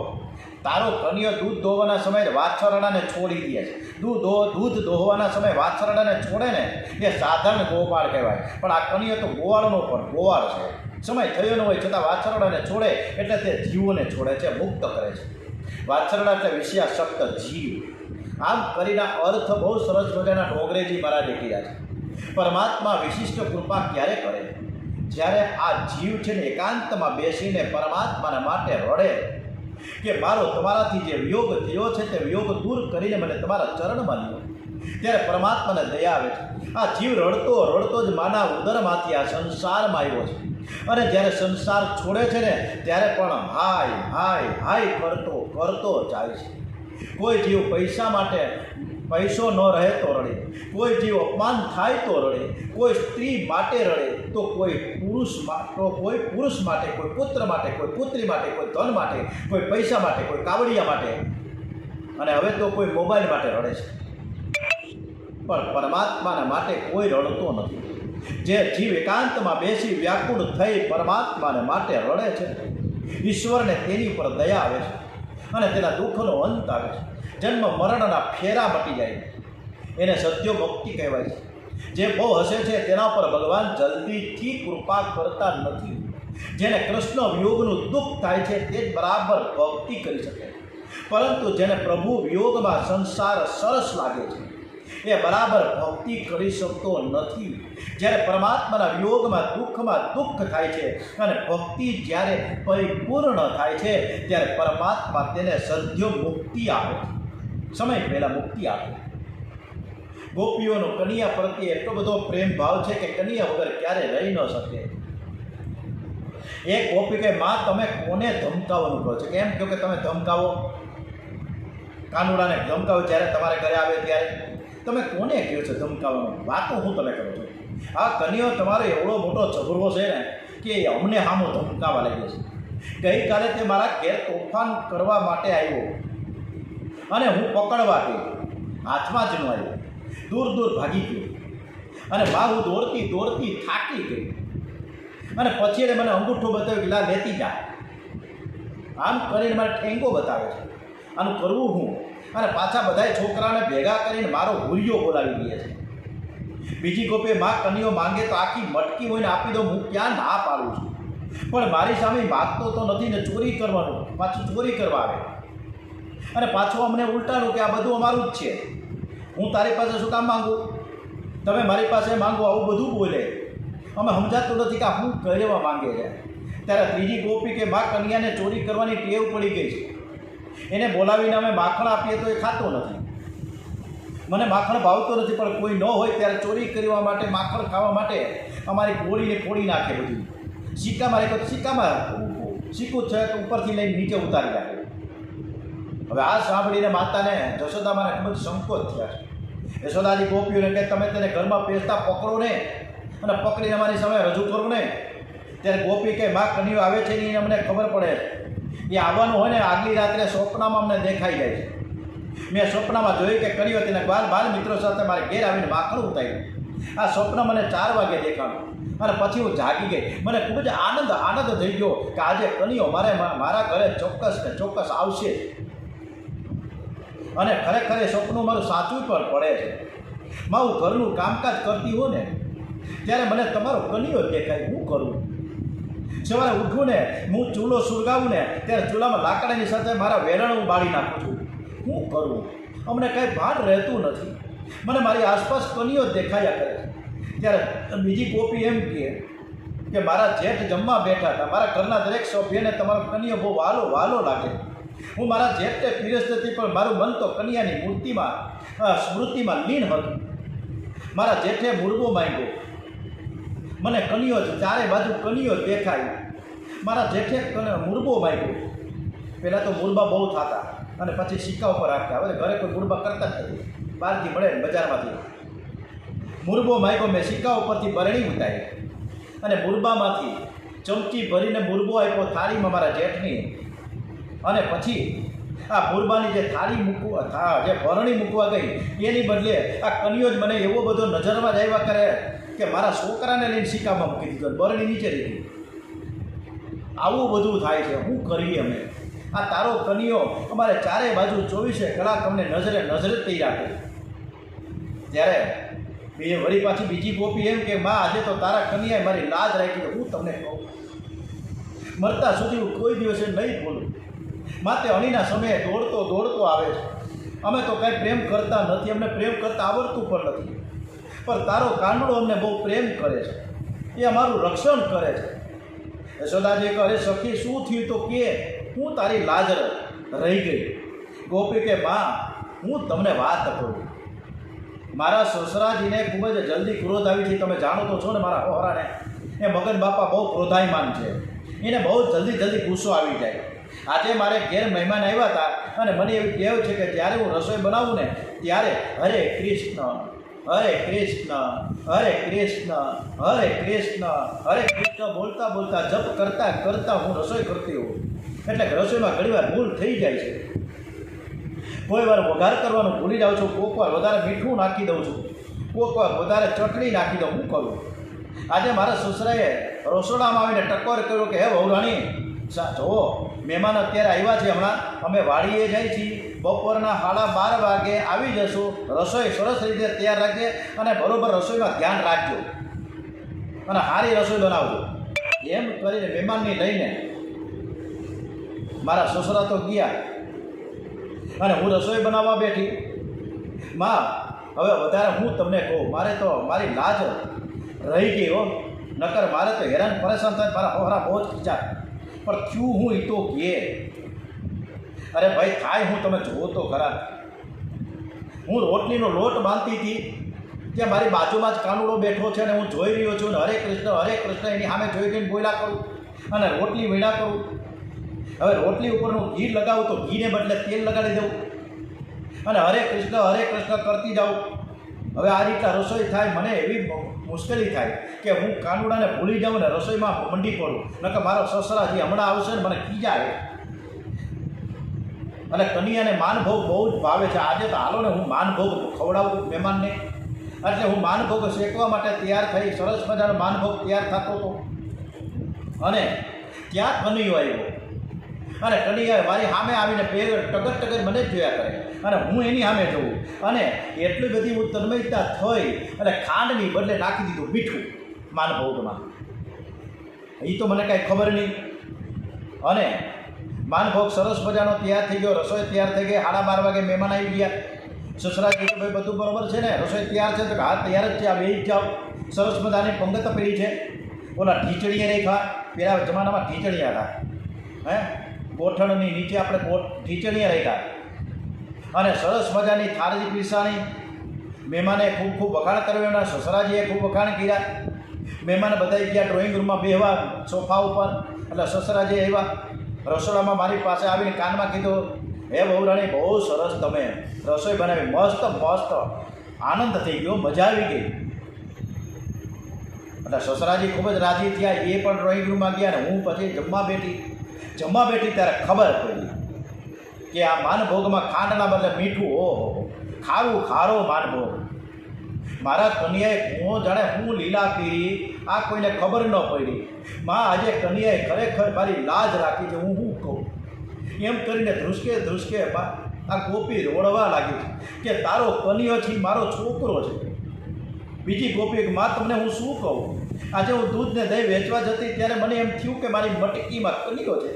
તારો કન્યો દૂધ દોહવાના સમયે વાછરડાને છોડી દે છે. દૂધ દોહવાના સમયે વાછરડાને છોડે ને એ સાધારણ ગોપાળ કહેવાય. પણ આ કન્યો તો ગોવાળનો પણ ગોવાળ છે. સમય થયો ન હોય છતાં વાછરડાને છોડે એટલે તે જીવોને છોડે છે, મુક્ત કરે છે. વાછરડા એટલે વિષયાસક્ત જીવ. આમ કરીને અર્થ બહુ સરસ મજાના ડોંગરેજી મહારાજે કર્યા છે. પરમાત્મા વિશિષ્ટ કૃપા ક્યારે કરે? જ્યારે આ જીવ છે ને એકાંતમાં બેસીને પરમાત્માના માટે રડે કે મારો તમારાથી જે વિયોગ થયો છે તે વિયોગ દૂર કરીને મને તમારા ચરણમાં લ્યો. ત્યારે પરમાત્માને દયા આવે છે. આ જીવ રડતો રડતો જ માના ઉદરમાંથી આ સંસારમાં આવ્યો છે. અને જ્યારે સંસાર છોડે છે ને ત્યારે પણ હાય હાય હાય કરતો કરતો જાય છે. કોઈ જીવ પૈસા માટે પૈસો ન રહે તો રડે, કોઈ જીવ અપમાન થાય તો રડે, કોઈ સ્ત્રી માટે રડે તો કોઈ પુરુષ માટે, કોઈ પુત્ર માટે, કોઈ પુત્રી માટે, કોઈ ધન માટે, કોઈ પૈસા માટે, કોઈ કાવડિયા માટે, અને હવે તો કોઈ મોબાઈલ માટે રડે છે. પણ પરમાત્માના માટે કોઈ રડતો નથી. જે જીવ એકાંતમાં બેસી વ્યાકુળ થઈ પરમાત્માને માટે રડે છે, ઈશ્વરને તેની પર દયા આવે છે અને તેના દુઃખનો અંત આવે છે. જન્મ મરણના ફેરા મટી જાય, એને સત્ય મુક્તિ કહેવાય છે. જે બહુ હસે છે તેના પર ભગવાન જલ્દીથી કૃપા કરતા નથી. જેને કૃષ્ણ વિયોગનું દુઃખ થાય છે તે જ બરાબર ભક્તિ કરી શકે, પરંતુ જેને પ્રભુ વિયોગમાં સંસાર સરસ લાગે છે એ બરાબર ભક્તિ કરી શકતો નથી. જ્યારે પરમાત્માના વિયોગમાં દુઃખમાં દુઃખ થાય છે અને ભક્તિ જ્યારે પરિપૂર્ણ થાય છે ત્યારે પરમાત્મા તેને સદ્ય મુક્તિ આપે, સમય પહેલાં મુક્તિ આપે. ગોપીઓનો કન્યા પ્રત્યે એટલો બધો પ્રેમ ભાવ છે કે કન્યા વગર ક્યારે રહી ન શકે. એક ગોપી કે માં તમે કોને ધમકાવવાનું કહો છો? કેમ કહો કે તમે ધમકાવો, કાનુડાને ધમકાવો જ્યારે તમારે ઘરે આવે ત્યારે તમે કોને કહો છો ધમકાવવાનું? વાતો હું તમે કરો છો? આ કન્યાઓ તમારો એવડો મોટો ઝઘડો છે ને કે અમને સામો ધમકાવા લાગ્યો છે. ગઈકાલે તે મારા ઘેર તોફાન કરવા માટે આવ્યો અને હું પકડવા ગયો, હાથમાં જ ન આવ્યો, દૂર દૂર ભાગી ગયો અને બા હું દોડતી દોડતી થાકી ગઈ અને પછી એને મને અંગૂઠો બતાવ્યો કે લા લેતી જા. આમ કરીને મને ઠેંગો બતાવે છે. આનું કરવું હું? અને પાછા બધાય છોકરાને ભેગા કરીને મારો હુરિયો બોલાવી દે છે. બીજી ગોપે માં કન્યો માંગે તો આખી મટકી હોય ને આપી દો, હું ક્યાં ના પાડું છું, પણ મારી સામે માગતો તો નથી ને ચોરી કરવાનું, પાછું ચોરી કરવા આવે અને પાછું અમને ઉલટાનું કે આ બધું અમારું જ છે, હું તારી પાસે શું કામ માંગું, તમે મારી પાસે માંગો, આવું બધું બોલે. અમે સમજાતું નથી કે આ શું કરવા માંગે છે. ત્યારે ત્રીજી ગોપી કે માં કન્યાને ચોરી કરવાની ટેવ પડી ગઈ છે, એને બોલાવીને અમે માખણ આપીએ તો એ ખાતો નથી. મને માખણ ભાવતો નથી, પણ કોઈ ન હોય ત્યારે ચોરી કરવા માટે, માખણ ખાવા માટે અમારી ગોળીને ફોડી નાખે બધું. સિક્કામાં રાખો તો સિક્કામાં સિક્કું છે તો ઉપરથી લઈને નીચે ઉતારી નાખે. હવે આ સાંભળીને માતાને જશોદામાને ખૂબ જ સંકોચ થયા છે. યશોદાજી ગોપીઓને કે તમે તેને ઘરમાં પેસતા પકડો ને અને પકડીને અમારી સામે રજૂ કરો ને. ત્યારે ગોપી કે માં કન્યો આવે છે ને અમને ખબર પડે છે, એ આવવાનું હોય ને આગલી રાત્રે સ્વપ્નમાં અમને દેખાઈ જાય છે. મેં સ્વપ્નમાં જોયું કે કન્યો તેના બાલ મિત્રો સાથે મારે ઘેર આવીને માખણ ઉતાર્યું. આ સ્વપ્ન મને 4 વાગે દેખાણું અને પછી હું જાગી ગઈ. મને ખૂબ જ આનંદ થઈ ગયો કે આજે કન્યો મારા ઘરે ચોક્કસ ને ચોક્કસ આવશે અને ખરેખર એ સપનું મારું સાચું પણ પડે છે. માં હું ઘરનું કામકાજ કરતી હોઉં ને ત્યારે મને તમારો કન્યો દેખાય, હું કરું? સવારે ઉઠું ને હું ચૂલો સુલગાવું ને ત્યારે ચૂલામાં લાકડાની સાથે મારા વેરણ હું બાળી નાખું છું, હું કરું? અમને કંઈ ભાન રહેતું નથી. મને મારી આસપાસ કન્યો દેખાયા કરે છે. ત્યારે બીજી ગોપી એમ કે મારા જેઠ જમવા બેઠા હતા, મારા ઘરના દરેક સભ્યને તમારો કન્યો બહુ વાલો લાગે. હું મારા જેઠને પીરસ નથી, પણ મારું મન તો કન્યાની સ્મૃતિમાં લીન હતું. મારા જેઠે મુરબો માંગ્યો, મને કન્યો જ ચારે બાજુ કન્યો દેખાય. મારા જેઠે મુરબો માંગ્યો. પહેલાં તો મુરબા બહુ થતા અને પછી સિક્કા ઉપર રાખતા. હવે ઘરે કોઈ મુરબા કરતા જ નથી, બહારથી મળે ને બજારમાંથી. મુરબો માંગ્યો, મેં સિક્કા ઉપરથી બરણી ઉતારી અને મુરબામાંથી ચમચી ભરીને મુરબો આપ્યો થાળીમાં મારા જેઠની. અને પછી આ મુરબાની જે થાળી જે ભરણી મૂકવા ગઈ એની બદલે આ કન્યો જ મને એવો બધો નજરમાં જ આવ્યા કરે કે મારા છોકરાને લઈને સિક્કામાં મૂકી દીધો, બરણી નીચે રહી. આવું બધું થાય છે, શું કરીએ અમે? આ તારો કન્યો અમારે ચારે બાજુ 24 કલાક અમને નજરે થઈ રાખે. ત્યારે વળી પાછી બીજી ગોપી એમ કે માં આજે તો તારા કન્યાએ મારી લાજ રાખી. તો હું તમને કહું, મરતા સુધી હું કોઈ દિવસે નહીં બોલું. માતે અણીના સમયે દોડતો આવે છે. અમે તો કંઈ પ્રેમ કરતા નથી, અમને પ્રેમ કરતા આવડતું પણ નથી, પણ તારો કાનડો અમને બહુ પ્રેમ કરે છે, એ અમારું રક્ષણ કરે છે. યશોદાજી કહે સખી શું થયું? તો કે હું તારી લાજ રહી ગઈ. ગોપી કે માં હું તમને વાત કરું, મારા સસરાજીને ખૂબ જ જલ્દી ક્રોધ આવી છે. તમે જાણો તો છો ને મારા હોરાને, એ મગન બાપા બહુ ક્રોધાયમાન છે, એને બહુ જલ્દી ગુસ્સો આવી જાય. આજે મારે ઘેર મહેમાન આવ્યા હતા અને મને એવી ટેવ છે કે જ્યારે હું રસોઈ બનાવું ને ત્યારે હરે કૃષ્ણ હરે કૃષ્ણ હરે કૃષ્ણ હરે કૃષ્ણ હરે કૃષ્ણ બોલતા જપ કરતા હું રસોઈ કરતી હોઉં. એટલે રસોઈમાં ઘણીવાર ભૂલ થઈ જાય છે. કોઈ વાર વઘાર કરવાનું ભૂલી જાઉં છું, કોઈક વાર વધારે મીઠું નાખી દઉં છું, કોઈક વાર વધારે ચટણી નાખી દઉં. હું કરું? આજે મારા સસરાએ રસોડામાં આવીને ટકોર કર્યો કે હે વહુરાણી જુઓ મહેમાન અત્યારે આવ્યા છે, હમણાં અમે વાડીએ જાય છીએ, બપોરના 12:30 વાગે આવી જશું. રસોઈ સરસ રીતે તૈયાર રાખજે અને બરોબર રસોઈમાં ધ્યાન રાખજો અને સારી રસોઈ બનાવજો. એમ કરીને મહેમાનને લઈને મારા સસરા તો ગયા અને હું રસોઈ બનાવવા બેઠી. માં હવે વધારે હું તમને કહું, મારે તો મારી લાજ રહી ગઈ હો, નકર મારે તો હેરાન પરેશાન થાય, મારા હોરા બહુ જ ખીચા. પણ ક્યું હું એ તો કહે. અરે ભાઈ થાય હું તમે જુઓ તો ખરા. હું રોટલીનો લોટ બાંધતી હતી ત્યાં મારી બાજુમાં જ કાનુડો બેઠો છે અને હું જોઈ રહ્યો છું ને હરે કૃષ્ણ એની સામે જોઈ જોઈને બોલ્યા કરું અને રોટલી વીણા કરું. હવે રોટલી ઉપરનું ઘી લગાવું તો ઘીને બદલે તેલ લગાડી દઉં અને હરે કૃષ્ણ કરતી જાઉં. હવે આ રીતના રસોઈ થાય, મને એવી મુશ્કેલી થાય કે હું કાનુડાને ભૂલી જાઉં ને રસોઈમાં મંડી પડું. નકર મારો સસરા જે હમણાં આવશે ને મને ખીજાય. અને કનિયાને માનભોગ બહુ જ ભાવે છે. આજે તો હાલો ને હું માનભોગ ખવડાવું મહેમાનને. એટલે હું માનભોગ શેકવા માટે તૈયાર થઈ, સરસ મજાનો માનભોગ તૈયાર થતો હતો અને ત્યાં કનિયો આવ્યો અને કનિયાએ મારી સામે આવીને ટગર મને જ જોયા કરે અને હું એની સામે જોઉં અને એટલી બધી હું તન્મયતા થઈ અને ખાંડની બદલે નાખી દીધું મીઠું માનભોગમાં. એ તો મને કાંઈ ખબર નહીં. અને માનભોગ સરસ મજાનો તૈયાર થઈ ગયો, રસોઈ તૈયાર થઈ ગઈ. 12:30 વાગે મહેમાન આવી ગયા. સસરાજી તો ભાઈ બધું બરાબર છે ને, રસોઈ તૈયાર છે તો હા તૈયાર જ છે, આ બેસી જાઓ. સરસ મજાની પંગત પડી છે. ઓલા ઢીચણીએ રેખા, પેલા જમાનામાં ઢીચણીયા હતા, હે ગોઠણની નીચે આપણે ઢીચણીએ રેખા અને સરસ મજાની થાળી પીરસાણી. મહેમાને ખૂબ વખાણ કર્યો, એના સસરાજીએ ખૂબ વખાણ કર્યા. મહેમાન બધા ગયા ડ્રોઈંગ રૂમમાં બેહવા સોફા ઉપર. એટલે સસરાજી આવ્યા રસોડામાં, મારી પાસે આવીને કાનમાં કીધું, હે બહુરાણી બહુ સરસ તમે રસોઈ બનાવી, મસ્ત આનંદ થઈ ગયો, મજા આવી ગઈ. એટલે સસરાજી ખૂબ જ રાજી થયા. એ પણ ડ્રોઈંગ રૂમમાં ગયા અને હું પછી જમવા બેઠી ત્યારે ખબર પડી કે આ માનભોગમાં ખાંડના બદલે મીઠું. ઓહો, ખારો માનભોગ. મારા કન્યાએ હું જાણે હું લીલા કરી, આ કોઈને ખબર ન પડી. માં આજે કન્યાએ ખરેખર મારી લાજ રાખી છે, હું શું કહું. એમ કરીને ધ્રુસકે આ ગોપી રોડવા લાગી કે તારો કન્યો છે, મારો છોકરો છે. બીજી ગોપી, માં તમને હું શું કહું. આજે હું દૂધને દહીં વેચવા જતી ત્યારે મને એમ થયું કે મારી મટકીમાં કન્યો છે.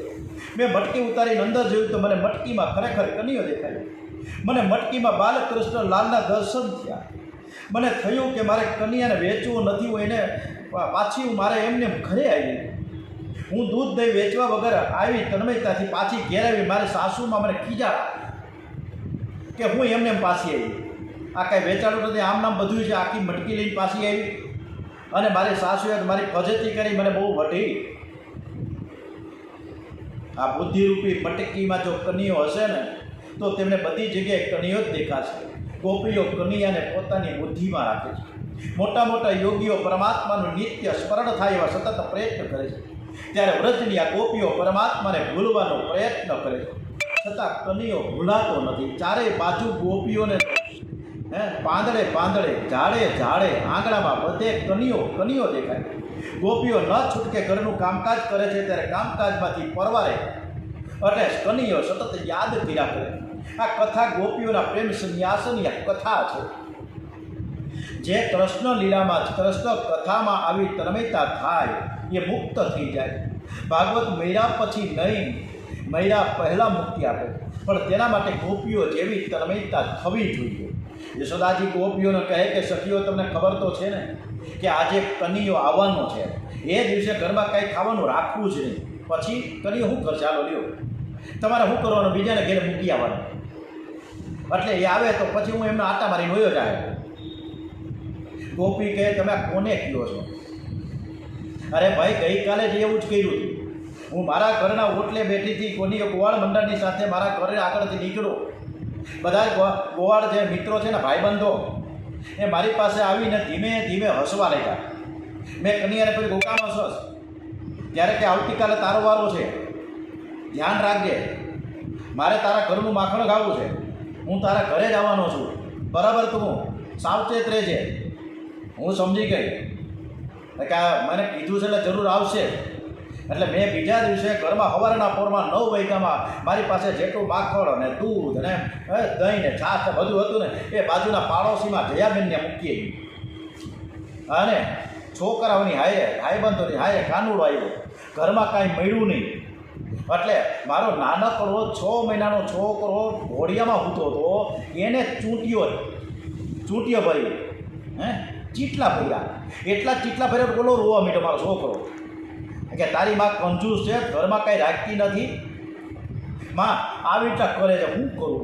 મેં મટકી ઉતારીને અંદર જોયું તો મને મટકીમાં ખરેખર કન્યો દેખાયો. મને મટકીમાં બાલકૃષ્ણ લાલના દર્શન થયા. મને થયું કે મારે કન્યાને વેચવું નથી, હું એને પાછી મારે એમને ઘરે આવી. હું દૂધ દહીં વેચવા વગર આવી તન્મયતાથી પાછી ઘેર આવી. મારી સાસુમાં મને ખીજાડા કે હું એમને પાછી આવી. આ કાંઈ વેચાણું નથી, આમ નામ બધું છે. આખી મટકી લઈને પાછી આવી અને મારી સાસુએ મારી ફજેતી કરી, મને બહુ વઢી. આ બુદ્ધિરૂપી મટકીમાં જો કન્યો હશે ને તો તેમને બધી જગ્યાએ કન્યો જ દેખાશે. ગોપીઓ કન્યાને પોતાની બુદ્ધિમાં રાખે છે. મોટા યોગીઓ પરમાત્માનું નિત્ય સ્મરણ થાય એવા સતત પ્રયત્ન કરે છે. ત્યારે વ્રજની આ ગોપીઓ પરમાત્માને ભૂલવાનો પ્રયત્ન કરે છે, છતાં કન્યો ભૂલાતો નથી. ચારેય બાજુ ગોપીઓને પાંદડે ઝાડે આંગણામાં બધે કન્યો દેખાય. ગોપીઓ ન છૂટકે ઘરનું કામકાજ કરે છે ત્યારે કામકાજમાંથી પરવારે એટલે કન્યો સતત યાદ કર્યા કરે. આ કથા ગોપીઓના પ્રેમ સંન્યાસની કથા છે. જે કૃષ્ણ લીલામાં કૃષ્ણ કથામાં આવી તન્મયતા થાય એ મુક્ત થઈ જાય. ભાગવત મૈરા પછી નહીં, મૈરા પહેલાં મુક્તિ આપે, પણ તેના માટે ગોપીઓ જેવી તન્મયતા થવી જોઈએ. યશોદાજી ગોપીઓને કહે કે સખીઓ તમને ખબર તો છે ને કે આજે કન્યો આવવાનો છે, એ દિવસે ઘરમાં કાંઈ ખાવાનું રાખવું જ નહીં. પછી કન્યો શું કરશે? ચાલો લ્યો, તમારે શું કરવાનું? બીજાને ઘરે મૂકી આવવાનું. એટલે એ આવે તો પછી હું એમને આટા મારીને હોયો જાય. ગોપી કહે તમે આ કોને કહો છો? અરે ભાઈ ગઈકાલે જ એવું જ કર્યું હતું. હું મારા ઘરના ઓટલે બેઠી હતી, કોની ગોવાળ મંડળની સાથે મારા ઘરે આગળથી નીકળો. બધા ગોવાળ જે મિત્રો છે ને, ભાઈબંધો, એ મારી પાસે આવીને ધીમે હસવા લાગ્યા. મેં કન્યાને પછી ગોકાનો હસસ ત્યારે કે આવતીકાલે તારો વારો છે, ધ્યાન રાખજે, મારે તારા ઘરનું માખણ ખાવું છે, હું તારા ઘરે જ આવવાનો છું, બરાબર તું સાવચેત રહેજે. હું સમજી ગઈ કે મને કીધું છે એટલે જરૂર આવશે. એટલે મેં બીજા દિવસે ઘરમાં સવારના પોરમાં 9 વાગ્યામાં મારી પાસે જેટલું માખણ અને દૂધ ને દહીં ને છાશ બધું હતું ને એ બાજુના પાડોશીમાં જયાબેનને મૂકી આવી અને છોકરાઓની હારે ભાઈબંધોની હારે કાનુડો આવ્યો, ઘરમાં કાંઈ મળ્યું નહીં. એટલે મારો નાનકડો 6 મહિનાનો છોકરો ઘોડિયામાં સૂતો હતો, એને ચૂંટીઓ ભરી, ચીટલા ભર્યા. એટલા ચીટલા ભર્યા બોલો રોવા મીઠો મારો છોકરો કે તારી માં કંજૂસ છે, ઘરમાં કાંઈ રાખતી નથી, માં આવી રીતના કરે છે, હું કરું?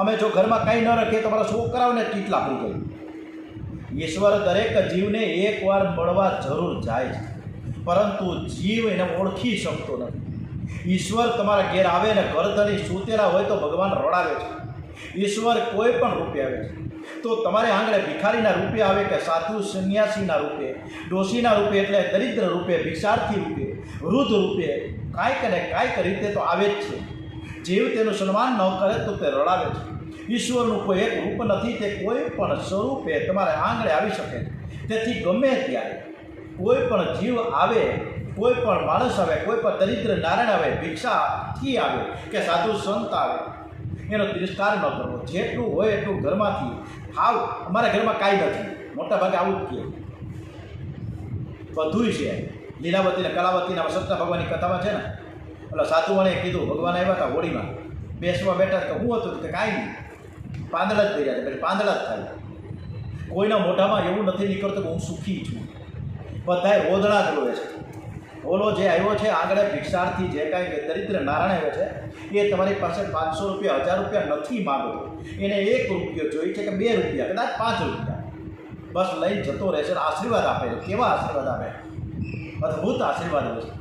અમે જો ઘરમાં કાંઈ ન રાખીએ તો મારા છોકરાઓને ચીટલા ભરી જાય. ઈશ્વર દરેક જીવને એકવાર મળવા જરૂર જાય છે, પરંતુ જીવ એને ઓળખી શકતો નથી. ઈશ્વર તમારા ઘેર આવે ને ઘરધણી સૂતેલા હોય તો ભગવાન રડાવે છે. ઈશ્વર કોઈ પણ રૂપે આવે છે, તો તમારે આંગણે ભિખારીના રૂપે આવે કે સાધુ સંન્યાસીના રૂપે, ડોશીના રૂપે એટલે દરિદ્ર રૂપે, ભિક્ષાર્થી રૂપે, વૃદ્ધ રૂપે, કાંઈક ને કાંઈક રીતે તો આવે જ છે. જીવ તેનું સન્માન ન કરે તો તે રડાવે છે. ઈશ્વરનું કોઈ એક રૂપ નથી, તે કોઈ પણ સ્વરૂપે તમારે આંગણે આવી શકે. તેથી ગમે ત્યારે કોઈ પણ જીવ આવે, કોઈ પણ માણસ આવે, કોઈ પણ દરિદ્ર નારાયણ આવે, ભિક્ષાથી આવે કે સાધુ સંત આવે, એનો તિરસ્કાર ન કરવો. જેટલું હોય એટલું ઘરમાંથી હાવ. અમારા ઘરમાં કાંઈ નથી, મોટા ભાગે આવું જ કહે. બધુંય છે. લીલાવતી ને કલાવતીના સત્ય ભગવાનની કથામાં છે ને, એટલે સાધુઓને કીધું, ભગવાન આવ્યા હતા હોળીમાં બેસવા બેઠા કે હું હતું કે કાંઈ નહીં, પાંદડા જ થઈ જાય, પછી પાંદડા જ થાય. કોઈના મોઢામાં એવું નથી નીકળતું કે હું સુખી છું. બધાય રોદણા જ રોવે છે. ઓલો જે આવ્યો છે આગળ ભિક્ષાર્થી, જે કાંઈ દરિદ્ર નારાયણ આવ્યો છે, એ તમારી પાસે 500 રૂપિયા 1000 રૂપિયા નથી માગતો. એને 1 રૂપિયો જોઈએ છે કે 2 રૂપિયા, કદાચ 5 રૂપિયા, બસ લઈને જતો રહેશે. આશીર્વાદ આપે છે. કેવા આશીર્વાદ આપે? અદ્ભુત આશીર્વાદ હોય છે.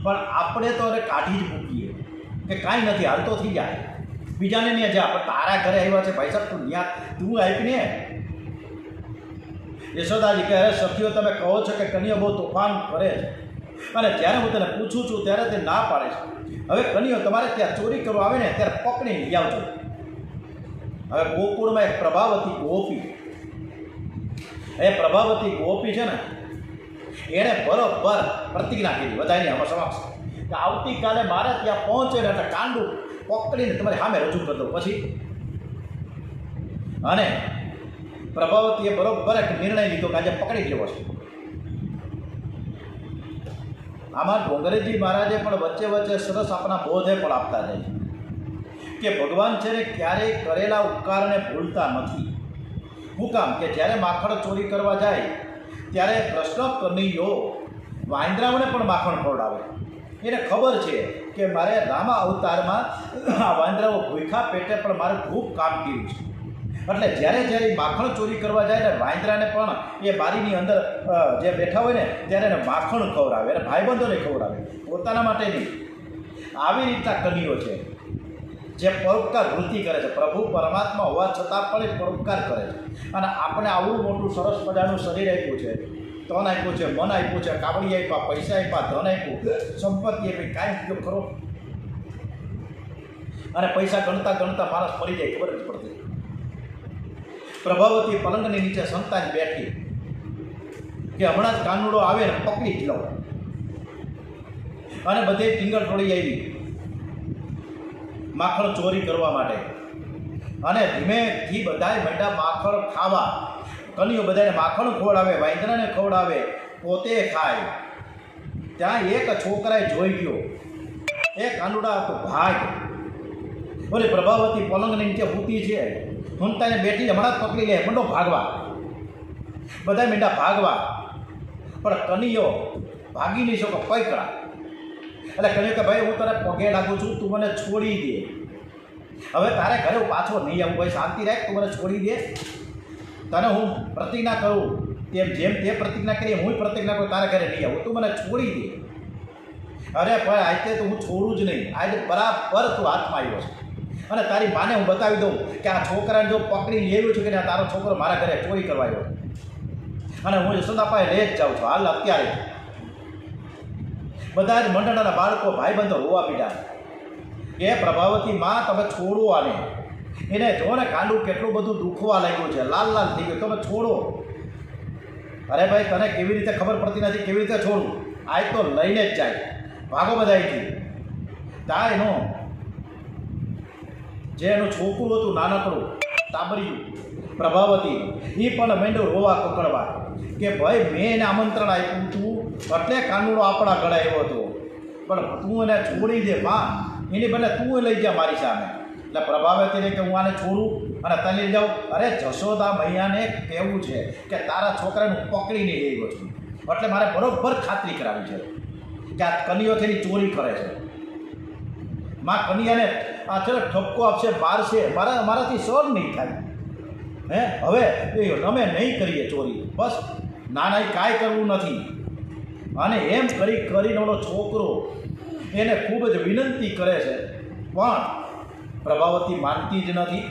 પણ આપણે તો હવે કાઢી જ મૂકીએ કે કાંઈ નથી, હાલ તો થઈ જાય. બીજાને નહીં જા, પણ તારા ઘરે આવ્યા છે ભાઈ સાહેબ, તું આપીને. યશોદાજી કહે, સખીઓ તમે કહો છો કે કન્યા બહુ તોફાન કરે છે, અને જ્યારે હું તને પૂછું છું ત્યારે તે ના પાડે છે. હવે કન્યો તમારે ત્યાં ચોરી કરવા આવે ને ત્યારે પકડી લઈ આવજો. હવે ગોકુળમાં એક પ્રભાવતી ગોપી, એ પ્રભાવતી ગોપી છે ને, એણે બરોબર પ્રતિજ્ઞા કરી બધાની આમાં સમક્ષ કે આવતીકાલે મારે ત્યાં પહોંચે ને એટલે કાંડું પકડીને તમારી સામે રજૂ કરી દઉં. પછી અને પ્રભાવતીએ બરોબર એક નિર્ણય લીધો કે આજે પકડી લેવો છે. આમાં ડોંગરેજી મહારાજે પણ વચ્ચે વચ્ચે સરસ આપણા બોધે પણ આપતા જાય છે કે ભગવાન છે ને ક્યારેય કરેલા ઉપકારને ભૂલતા નથી. શું કામ? કે જ્યારે માખણ ચોરી કરવા જાય ત્યારે કૃષ્ણ કનૈયો વાંદરાઓને પણ માખણ ખવડાવે. એને ખબર છે કે મારે રામા અવતારમાં આ વાંદરાઓ ભૂખ્યા પેટે પણ મારે ખૂબ કામ કર્યું છે. એટલે જ્યારે માખણ ચોરી કરવા જાય ને વાંદરાને પણ એ બારીની અંદર જે બેઠા હોય ને ત્યારે એને માખણ ખવડાવે, અને ભાઈબંધોને ખવડાવે, પોતાના માટે નહીં. આવી રીતના કનૈયો છે જે પરોપકાર વૃત્તિ કરે છે. પ્રભુ પરમાત્મા હોવા છતાં પણ એ પરોપકાર કરે છે. અને આપણે આવું મોટું સરસ મજાનું શરીર આપ્યું છે, તન આપ્યું છે, મન આપ્યું છે, કાબડી આપ્યા, પૈસા આપ્યા, ધન આપ્યું, સંપત્તિ આપી, કાંઈ ઉપયોગ કરો. અને પૈસા ગણતા ગણતા માણસ મરી જાય, ખબર જ પડતી. પ્રભાવતી પલંગની નીચે સંતાન બેઠી કે હમણાં જ કાનુડો આવે ને પકડી જ લો. અને બધે ટીંગળ ટોળી આવી માખણ ચોરી કરવા માટે. અને ધીમેથી બધાએ માંડ્યા માખણ ખાવા. કનૈયો બધાને માખણ ખવડાવે, વાંદરાને ખવડાવે, પોતે ખાય. ત્યાં એક છોકરાએ જોઈ ગયો, એ કાનુડા તો ભાગ. બોલે પ્રભાવતી પલંગની નીચે ભૂતી છે, હુંતાને બેઠી હમણાં જ પકડી લે, મંડો ભાગવા. બધા મીંડા ભાગવા, પણ કનૈયો ભાગી નહીં શકો, પકડા. એટલે કનૈયો કે ભાઈ હું તને પગે લાગું છું, તું મને છોડી દે. હવે તારે ઘરે હું પાછો નહીં આવું, ભાઈ શાંતિ રાખ, તું મને છોડી દે. તને હું પ્રતિજ્ઞા કરું જેમ તે પ્રતિજ્ઞા કરી હું પ્રતિજ્ઞા કરું, તારા ઘરે નહીં આવું, તું મને છોડી દે. અરે ભાઈ આજે તો હું છોડું જ નહીં, આજે બરાબર તું હાથમાં આવ્યો છે. અને તારી માને હું બતાવી દઉં કે આ છોકરાને જો પકડી લેવું છું કે તારો છોકરો મારા ઘરે ચોરી કરવા આવ્યો, અને હું યશોદા પાસે લઈ જ જાઉં છું હાલ અત્યારે. બધા જ મંડળના બાળકો ભાઈબંધો રોવા પીડા કે પ્રભાવતી માં તમે છોડો આને. એને જો ને કાંડું કેટલું બધું દુખવા લાગ્યું છે, લાલ લાલ થઈ ગયું, તમે છોડો. અરે ભાઈ તને કેવી રીતે ખબર પડતી નથી, કેવી રીતે છોડું? આજ તો લઈને જ જાય, ભાગો બધા અહીંથી. ત્યાં એનો જે એનું છોકરું હતું નાનકડું તાબરિયું, પ્રભાવતી એ પણ માંડ્યો રોવા કકડવા કે ભાઈ મેં એને આમંત્રણ આપ્યું હતું એટલે કાનુડો આપણા ઘરે આવ્યો હતો, પણ તું એને છોડી દે માં, એની બદલે તું લઈ જા મારી સામે. એટલે પ્રભાવતીને કે હું આને છોડું અને તને લઈ જાઉં? અરે જશોદા મૈયાને કહેવું છે કે તારા છોકરાને પકડીને લઈ ગયો છું, એટલે મારે બરોબર ખાતરી કરાવી છે કે આ કનિયો તેની ચોરી કરે છે. માં કનિયાને આ છે ઠપકો આપશે, મારશે, મારાથી સહન નહીં થાય. હવે અમે નહીં કરીએ ચોરી, બસ ના કાંઈ કરવું નથી. અને એમ કરીને ઓલો છોકરો એને ખૂબ જ વિનંતી કરે છે, પણ પ્રભાવતી માનતી જ નથી.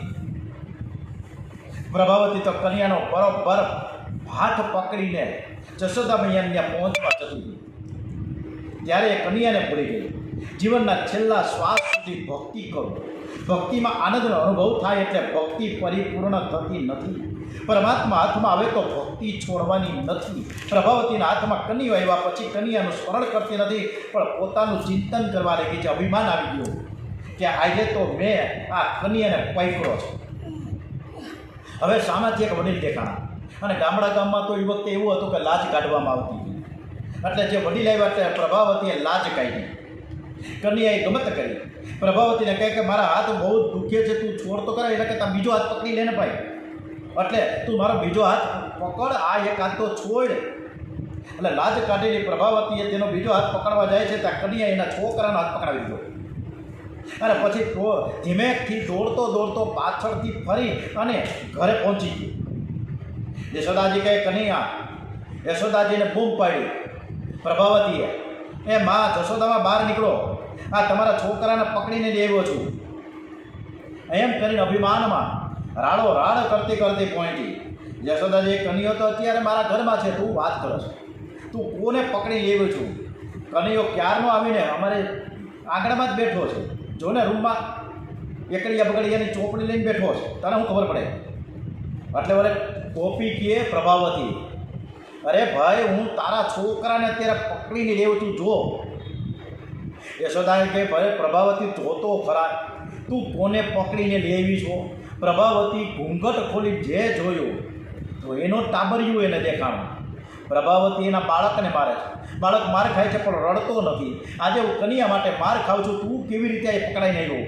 પ્રભાવતી તો કન્યાનો બરોબર હાથ પકડીને જશોદા મૈયાને ત્યાં પહોંચવા જતી હતી ત્યારે એ કન્યાને ભૂલી ગઈ. જીવનના છેલ્લા શ્વાસ સુધી ભક્તિ કરો. ભક્તિમાં આનંદનો અનુભવ થાય એટલે ભક્તિ પરિપૂર્ણ થતી નથી. પરમાત્મા હાથમાં આવે તો ભક્તિ છોડવાની નથી. પ્રભાવતીના હાથમાં કન્યા આવ્યા પછી કન્યાનું સ્મરણ કરતી નથી, પણ પોતાનું ચિંતન કરવા લાગી છે. અભિમાન આવી ગયું કે આજે તો મેં આ કન્યાને પકડ્યો છે. હવે સામાજિક વડીલ દેખાણા, અને ગામમાં તો એ વખતે એવું હતું કે લાજ કાઢવામાં આવતી હતી. એટલે જે વડીલ આવ્યા એટલે પ્રભાવતીએ લાજ કાઢી. કન્યાએ ગમત કરી. પ્રભાવતીને કહે કે મારા હાથ બહુ દુખે છે, તું છોડ તો કરે, એટલે કે તાર બીજો હાથ પકડી લે ને ભાઈ, એટલે તું મારો બીજો હાથ પકડ, આ એક હાથ તો છોડ. એટલે લાજ કાઢેલી પ્રભાવતીએ તેનો બીજો હાથ પકડવા જાય છે ત્યાં કન્યાએ એના છોકરાનો હાથ પકડાવી દીધો. અને પછી ધીમેકથી દોડતો પાછળથી ફરી અને ઘરે પહોંચી ગયો. યશોદાજી કહે કનૈયા, યશોદાજીને બૂમ પાડી પ્રભાવતીએ, એ માં જશોદામાં બહાર નીકળો, આ તમારા છોકરાને પકડીને લઈ આવ્યો છું. એમ કરીને અભિમાનમાં રાડ કરતી પહોંચી. યશોદાજી કનૈયો તો અત્યારે મારા ઘરમાં છે, તું વાત કરો છો, તું કોને પકડી લઈ આવ્યો છું? કનૈયો ક્યારનો આવીને અમારે આંગણામાં જ બેઠો છે, જોને રૂમમાં એકડિયા બગડિયાની ચોપડી લઈને બેઠો છે, તને શું ખબર પડે? એટલે વળે કોપી કહે પ્રભાવતી, અરે ભાઈ હું તારા છોકરાને અત્યારે પકડીને લેવું છું, જો. યશોદાએ કહે ભાઈ પ્રભાવતી જોતો ખરા, તું કોને પકડીને લેવી છો? પ્રભાવતી ઘૂંઘટ ખોલી જે જોયું તો એનો ટાબરિયું એને દેખાણું. પ્રભાવતી એના બાળકને મારે છે, બાળક માર ખાય છે પણ રડતો નથી. આજે હું કન્યા માટે માર ખાઉં છું, તું કેવી રીતે એ પકડાઈને આવ્યો?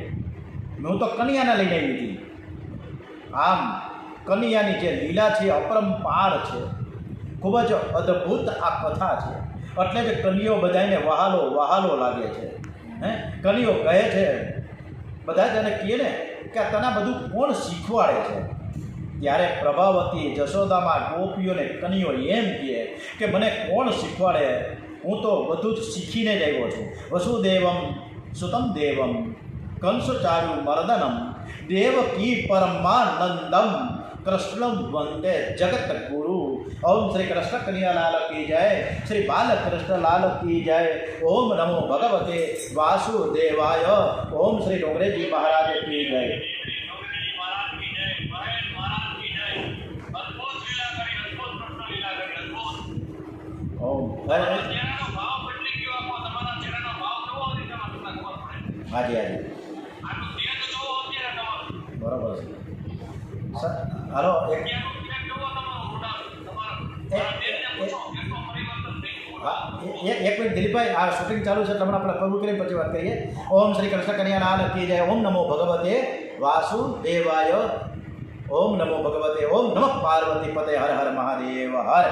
હું તો કન્યાને લઈને આવી હતી. આમ કન્યાની જે લીલા છે અપરંપાર છે, ખૂબ જ અદ્ભુત આ કથા છે. એટલે જ કન્યાઓ બધાને વહાલો લાગે છે. કન્યાઓ કહે છે, બધા તેને કહે ને કે તને બધું કોણ શીખવાડે છે? ત્યારે પ્રભાવતી જશોદામાં ગોપીઓને કન્યાઓ એમ કહે કે મને કોણ શીખવાડે, હું તો બધું જ શીખીને જ આવ્યો છું. વસુદેવમ સુતમ દેવમ કંસચારુ મર્દનમ દેવકી પરમાનંદમ કૃષ્ણ વંદે જગત ગુરુ. ઓમ શ્રી કૃષ્ણ કન્યા લાલ કી જય, શ્રી બાલકૃષ્ણ લાલ કી જય. ઓમ નમો ભગવતે વાસુદેવાય. ઓમ શ્રી ડોંગરેજી મહારાજ કી જય. ઓમ હાજી બરાબર છે. હાલો એક મિનિટ દિલીપભાઈ, આ શૂટિંગ ચાલુ છે એટલે આપણે પૂરું કરીને પછી વાત કરીએ. ઓમ શ્રી કૃષ્ણ કન્યા લાલ કી જય. ઓમ નમો ભગવતે વાસુદેવાય. ઓમ નમો ભગવતે. ઓમ નમઃ પાર્વતી પતે. હર હર મહાદેવ હર.